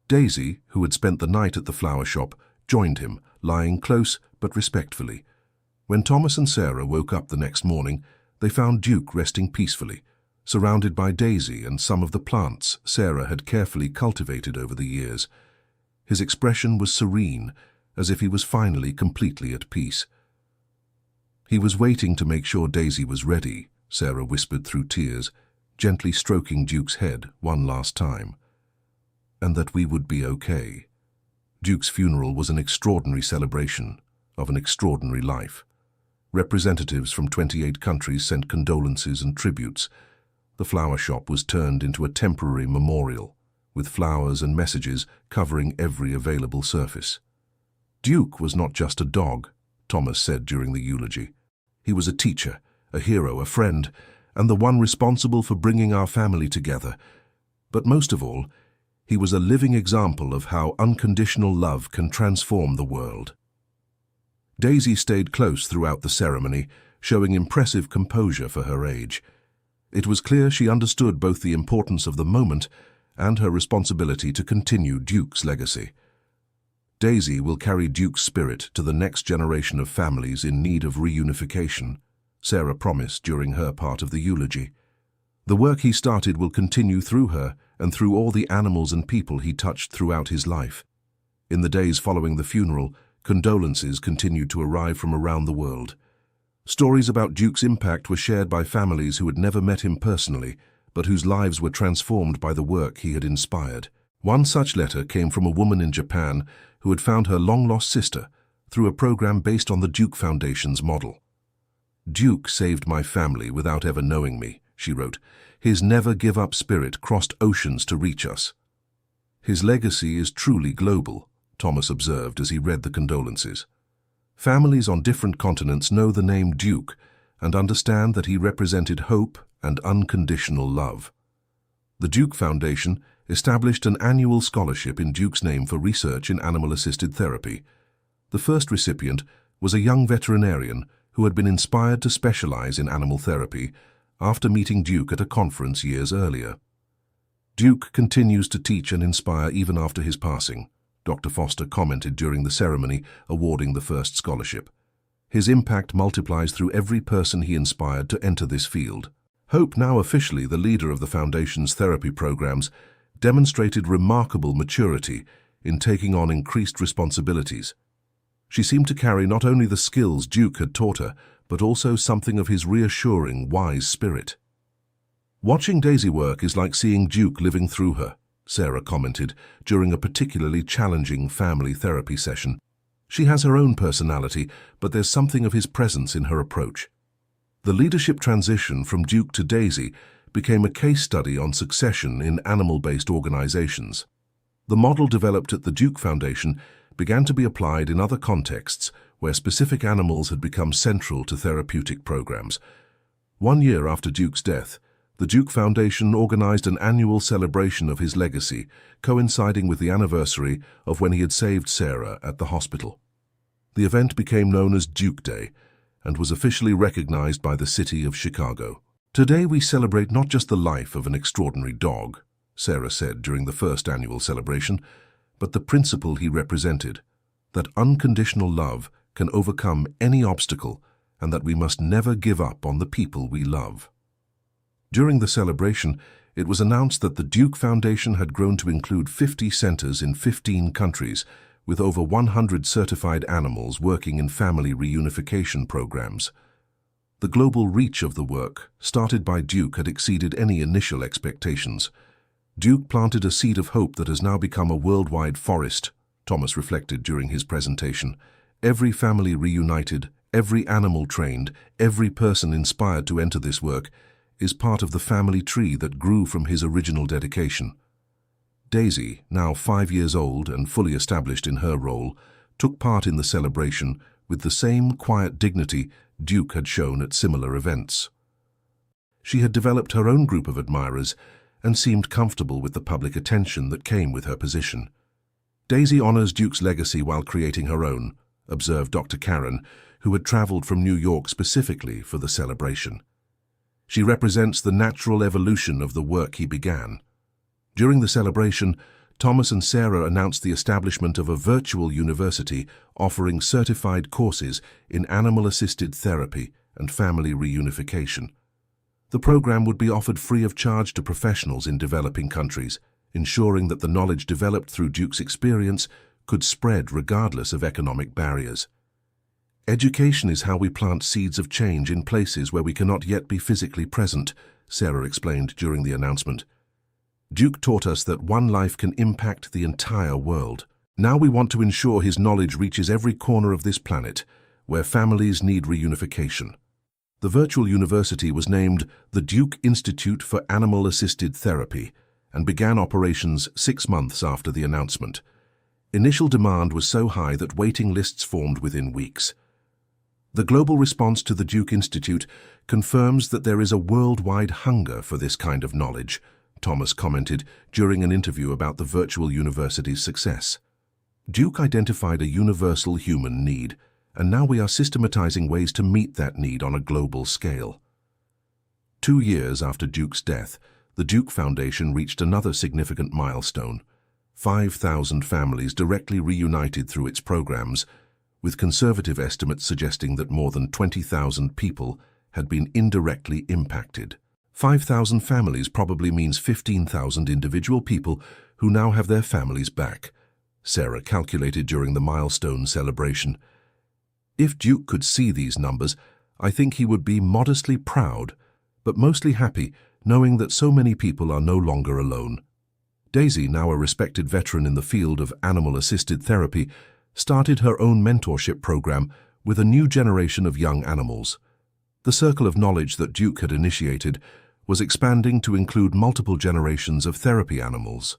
Daisy, who had spent the night at the flower shop, joined him, lying close but respectfully. When Thomas and Sarah woke up the next morning, they found Duke resting peacefully, surrounded by Daisy and some of the plants Sarah had carefully cultivated over the years. His expression was serene, as if he was finally completely at peace. "He was waiting to make sure Daisy was ready," Sarah whispered through tears, gently stroking Duke's head one last time. "And that we would be okay." Duke's funeral was an extraordinary celebration of an extraordinary life. Representatives from 28 countries sent condolences and tributes. The flower shop was turned into a temporary memorial, with flowers and messages covering every available surface. "Duke was not just a dog," Thomas said during the eulogy. "He was a teacher, a hero, a friend, and the one responsible for bringing our family together. But most of all, he was a living example of how unconditional love can transform the world." Daisy stayed close throughout the ceremony, showing impressive composure for her age. It was clear she understood both the importance of the moment and her responsibility to continue Duke's legacy. "Daisy will carry Duke's spirit to the next generation of families in need of reunification," Sarah promised during her part of the eulogy. "The work he started will continue through her and through all the animals and people he touched throughout his life." In the days following the funeral, condolences continued to arrive from around the world. Stories about Duke's impact were shared by families who had never met him personally, but whose lives were transformed by the work he had inspired. One such letter came from a woman in Japan who had found her long-lost sister through a program based on the Duke Foundation's model. "Duke saved my family without ever knowing me," she wrote. "His never-give-up spirit crossed oceans to reach us." "His legacy is truly global," Thomas observed as he read the condolences. "Families on different continents know the name Duke and understand that he represented hope and unconditional love." The Duke Foundation established an annual scholarship in Duke's name for research in animal-assisted therapy. The first recipient was a young veterinarian who had been inspired to specialize in animal therapy after meeting Duke at a conference years earlier. "Duke continues to teach and inspire even after his passing," Dr. Foster commented during the ceremony awarding the first scholarship. "His impact multiplies through every person he inspired to enter this field." Hope, now officially the leader of the Foundation's therapy programs, demonstrated remarkable maturity in taking on increased responsibilities. She seemed to carry not only the skills Duke had taught her, but also something of his reassuring, wise spirit. "Watching Daisy work is like seeing Duke living through her," Sarah commented during a particularly challenging family therapy session. "She has her own personality, but there's something of his presence in her approach." The leadership transition from Duke to Daisy became a case study on succession in animal-based organizations. The model developed at the Duke Foundation began to be applied in other contexts where specific animals had become central to therapeutic programs. 1 year after Duke's death, the Duke Foundation organized an annual celebration of his legacy, coinciding with the anniversary of when he had saved Sarah at the hospital. The event became known as Duke Day and was officially recognized by the city of Chicago. "Today we celebrate not just the life of an extraordinary dog," Sarah said during the first annual celebration, "but the principle he represented, that unconditional love can overcome any obstacle and that we must never give up on the people we love. During the celebration, it was announced that the Duke Foundation had grown to include 50 centers in 15 countries, with over 100 certified animals working in family reunification programs. The global reach of the work, started by Duke, had exceeded any initial expectations. Duke planted a seed of hope that has now become a worldwide forest, Thomas reflected during his presentation. Every family reunited, every animal trained, every person inspired to enter this work is part of the family tree that grew from his original dedication. Daisy, now 5 years old and fully established in her role, took part in the celebration with the same quiet dignity Duke had shown at similar events. She had developed her own group of admirers and seemed comfortable with the public attention that came with her position. Daisy honors Duke's legacy while creating her own, observed Dr. Karen, who had traveled from New York specifically for the celebration. She represents the natural evolution of the work he began. During the celebration, Thomas and Sarah announced the establishment of a virtual university offering certified courses in animal-assisted therapy and family reunification. The program would be offered free of charge to professionals in developing countries, ensuring that the knowledge developed through Duke's experience could spread regardless of economic barriers. Education is how we plant seeds of change in places where we cannot yet be physically present, Sarah explained during the announcement. Duke taught us that one life can impact the entire world. Now we want to ensure his knowledge reaches every corner of this planet, where families need reunification. The virtual university was named the Duke Institute for Animal-Assisted Therapy and began operations 6 months after the announcement. Initial demand was so high that waiting lists formed within weeks. The global response to the Duke Institute confirms that there is a worldwide hunger for this kind of knowledge, Thomas commented during an interview about the virtual university's success. Duke identified a universal human need, and now we are systematizing ways to meet that need on a global scale. 2 years after Duke's death, the Duke Foundation reached another significant milestone. 5,000 families directly reunited through its programs, with conservative estimates suggesting that more than 20,000 people had been indirectly impacted. 5,000 families probably means 15,000 individual people who now have their families back, Sarah calculated during the milestone celebration. If Duke could see these numbers, I think he would be modestly proud, but mostly happy, knowing that so many people are no longer alone. Daisy, now a respected veteran in the field of animal-assisted therapy, started her own mentorship program with a new generation of young animals. The circle of knowledge that Duke had initiated was expanding to include multiple generations of therapy animals.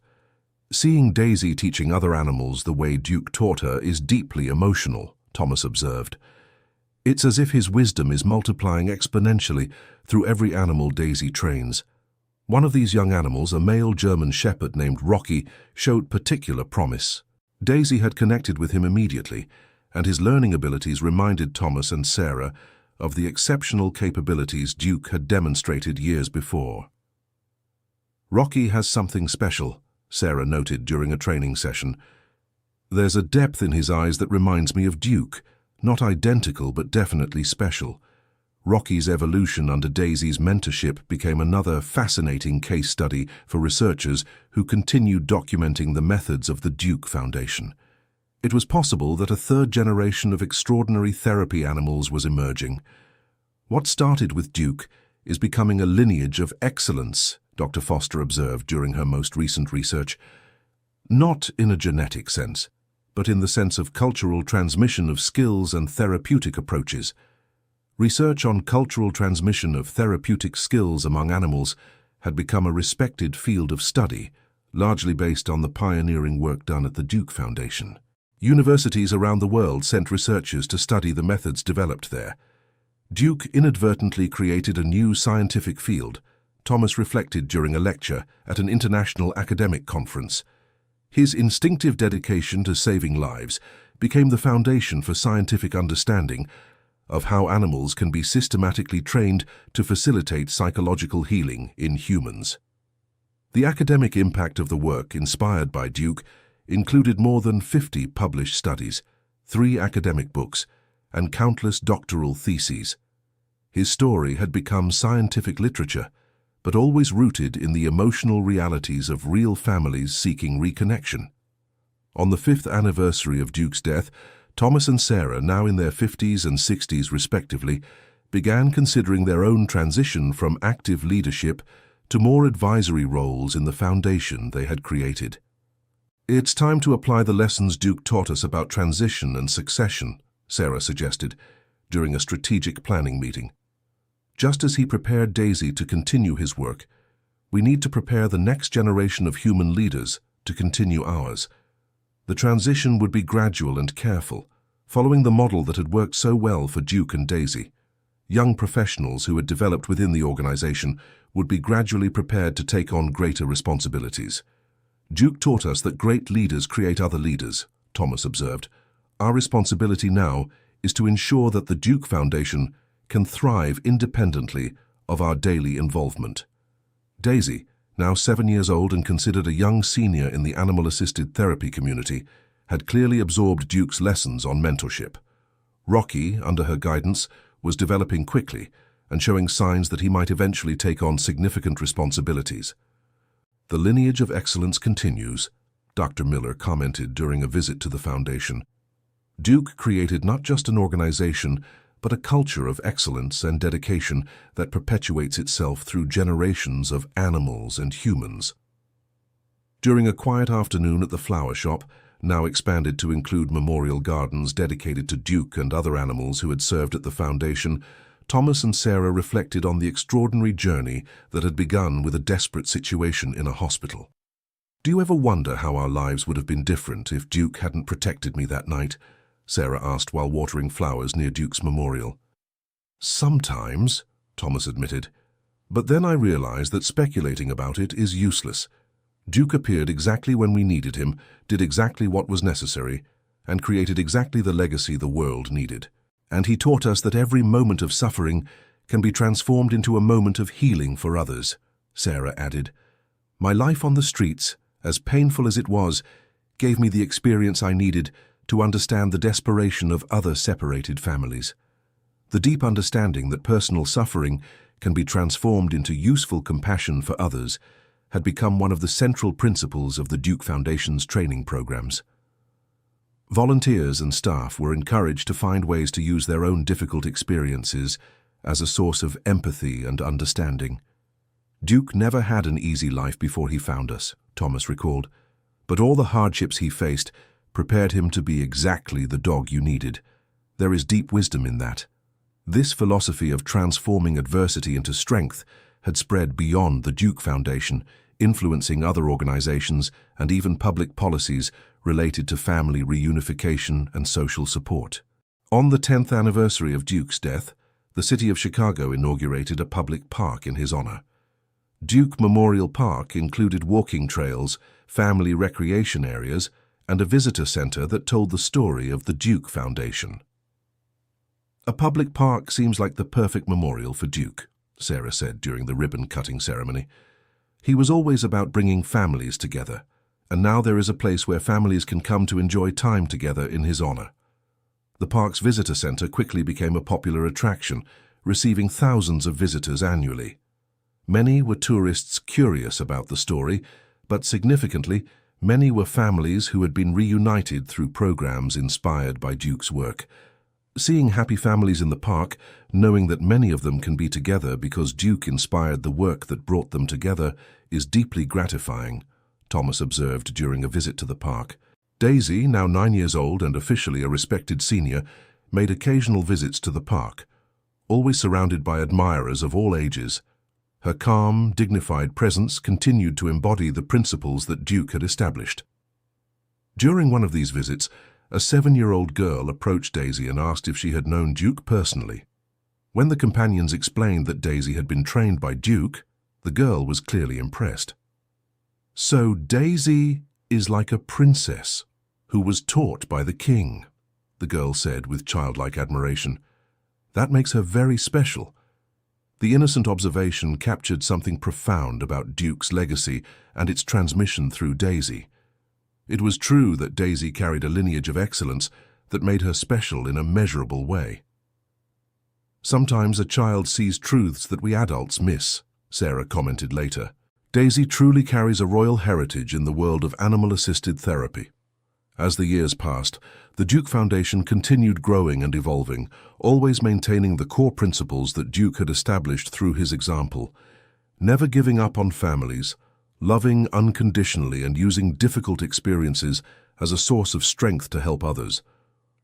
Seeing Daisy teaching other animals the way Duke taught her is deeply emotional, Thomas observed. It's as if his wisdom is multiplying exponentially through every animal Daisy trains. One of these young animals, a male German shepherd named Rocky, showed particular promise. Daisy had connected with him immediately, and his learning abilities reminded Thomas and Sarah of the exceptional capabilities Duke had demonstrated years before. Rocky has something special, Sarah noted during a training session. There's a depth in his eyes that reminds me of Duke, not identical but definitely special. Rocky's evolution under Daisy's mentorship became another fascinating case study for researchers who continued documenting the methods of the Duke Foundation. It was possible that a third generation of extraordinary therapy animals was emerging. What started with Duke is becoming a lineage of excellence, Dr. Foster observed during her most recent research. Not in a genetic sense, but in the sense of cultural transmission of skills and therapeutic approaches. Research on cultural transmission of therapeutic skills among animals had become a respected field of study, largely based on the pioneering work done at the Duke Foundation. Universities around the world sent researchers to study the methods developed there. Duke inadvertently created a new scientific field, Thomas reflected during a lecture at an international academic conference. His instinctive dedication to saving lives became the foundation for scientific understanding of how animals can be systematically trained to facilitate psychological healing in humans. The academic impact of the work inspired by Duke included more than 50 published studies, 3 academic books, and countless doctoral theses. His story had become scientific literature, but always rooted in the emotional realities of real families seeking reconnection. On the 5th anniversary of Duke's death, Thomas and Sarah, now in their 50s and 60s respectively, began considering their own transition from active leadership to more advisory roles in the foundation they had created. "It's time to apply the lessons Duke taught us about transition and succession," Sarah suggested during a strategic planning meeting. "Just as he prepared Daisy to continue his work, we need to prepare the next generation of human leaders to continue ours. The transition would be gradual and careful, following the model that had worked so well for Duke and Daisy. Young professionals who had developed within the organization would be gradually prepared to take on greater responsibilities. Duke taught us that great leaders create other leaders," Thomas observed. "Our responsibility now is to ensure that the Duke Foundation can thrive independently of our daily involvement." Daisy, now 7 years old and considered a young senior in the animal-assisted therapy community, had clearly absorbed Duke's lessons on mentorship. Rocky, under her guidance, was developing quickly and showing signs that he might eventually take on significant responsibilities. "The lineage of excellence continues," Dr. Miller commented during a visit to the foundation. "Duke created not just an organization, but a culture of excellence and dedication that perpetuates itself through generations of animals and humans." During a quiet afternoon at the flower shop, now expanded to include memorial gardens dedicated to Duke and other animals who had served at the foundation, Thomas and Sarah reflected on the extraordinary journey that had begun with a desperate situation in a hospital. "Do you ever wonder how our lives would have been different if Duke hadn't protected me that night?" Sarah asked while watering flowers near Duke's memorial. "Sometimes," Thomas admitted, "but then I realized that speculating about it is useless. Duke appeared exactly when we needed him, did exactly what was necessary, and created exactly the legacy the world needed. And he taught us that every moment of suffering can be transformed into a moment of healing for others," Sarah added. "My life on the streets, as painful as it was, gave me the experience I needed to understand the desperation of other separated families. The deep understanding that personal suffering can be transformed into useful compassion for others had become one of the central principles of the Duke Foundation's training programs." Volunteers and staff were encouraged to find ways to use their own difficult experiences as a source of empathy and understanding. "Duke never had an easy life before he found us," Thomas recalled, "but all the hardships he faced prepared him to be exactly the dog you needed. There is deep wisdom in that." This philosophy of transforming adversity into strength had spread beyond the Duke Foundation, influencing other organizations and even public policies related to family reunification and social support. On the 10th anniversary of Duke's death, the city of Chicago inaugurated a public park in his honor. Duke Memorial Park included walking trails, family recreation areas, and a visitor center that told the story of the Duke Foundation. "A public park seems like the perfect memorial for Duke," Sarah said during the ribbon-cutting ceremony. "He was always about bringing families together, and now there is a place where families can come to enjoy time together in his honor." The park's visitor center quickly became a popular attraction, receiving thousands of visitors annually. Many were tourists curious about the story, but significantly, many were families who had been reunited through programs inspired by Duke's work. Seeing happy families in the park, knowing that many of them can be together because Duke inspired the work that brought them together, is deeply gratifying, Thomas observed during a visit to the park. Daisy, now 9 years old and officially a respected senior, made occasional visits to the park, always surrounded by admirers of all ages. Her calm, dignified presence continued to embody the principles that Duke had established. During one of these visits, a 7-year-old girl approached Daisy and asked if she had known Duke personally. When the companions explained that Daisy had been trained by Duke, the girl was clearly impressed. "So Daisy is like a princess who was taught by the king," the girl said with childlike admiration. "That makes her very special." The innocent observation captured something profound about Duke's legacy and its transmission through Daisy. It was true that Daisy carried a lineage of excellence, that made her special in a measurable way. "Sometimes a child sees truths that we adults miss," Sarah commented later. Daisy truly carries a royal heritage in the world of animal-assisted therapy. As the years passed, the Duke Foundation continued growing and evolving, always maintaining the core principles that Duke had established through his example: never giving up on families, loving unconditionally, and using difficult experiences as a source of strength to help others.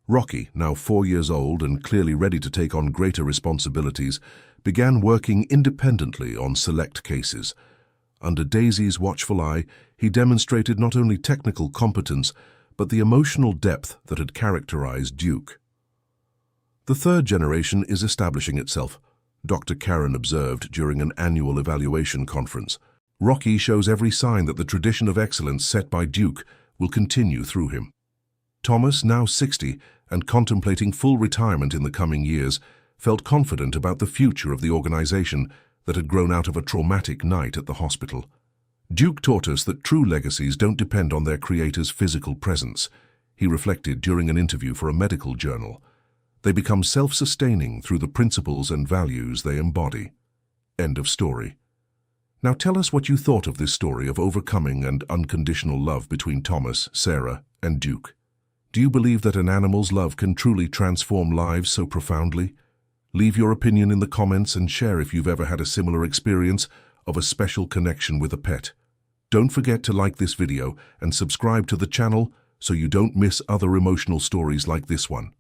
Rocky, now 4 years old and clearly ready to take on greater responsibilities, began working independently on select cases. Under Daisy's watchful eye, he demonstrated not only technical competence, but the emotional depth that had characterized Duke. "The third generation is establishing itself," Dr. Karen observed during an annual evaluation conference. "Rocky shows every sign that the tradition of excellence set by Duke will continue through him." Thomas, now 60 and contemplating full retirement in the coming years, felt confident about the future of the organization that had grown out of a traumatic night at the hospital. Duke taught us that true legacies don't depend on their creator's physical presence, he reflected during an interview for a medical journal. They become self-sustaining through the principles and values they embody. End of story. Now tell us what you thought of this story of overcoming and unconditional love between Thomas, Sarah, and Duke. Do you believe that an animal's love can truly transform lives so profoundly? Leave your opinion in the comments and share if you've ever had a similar experience of a special connection with a pet. Don't forget to like this video and subscribe to the channel so you don't miss other emotional stories like this one.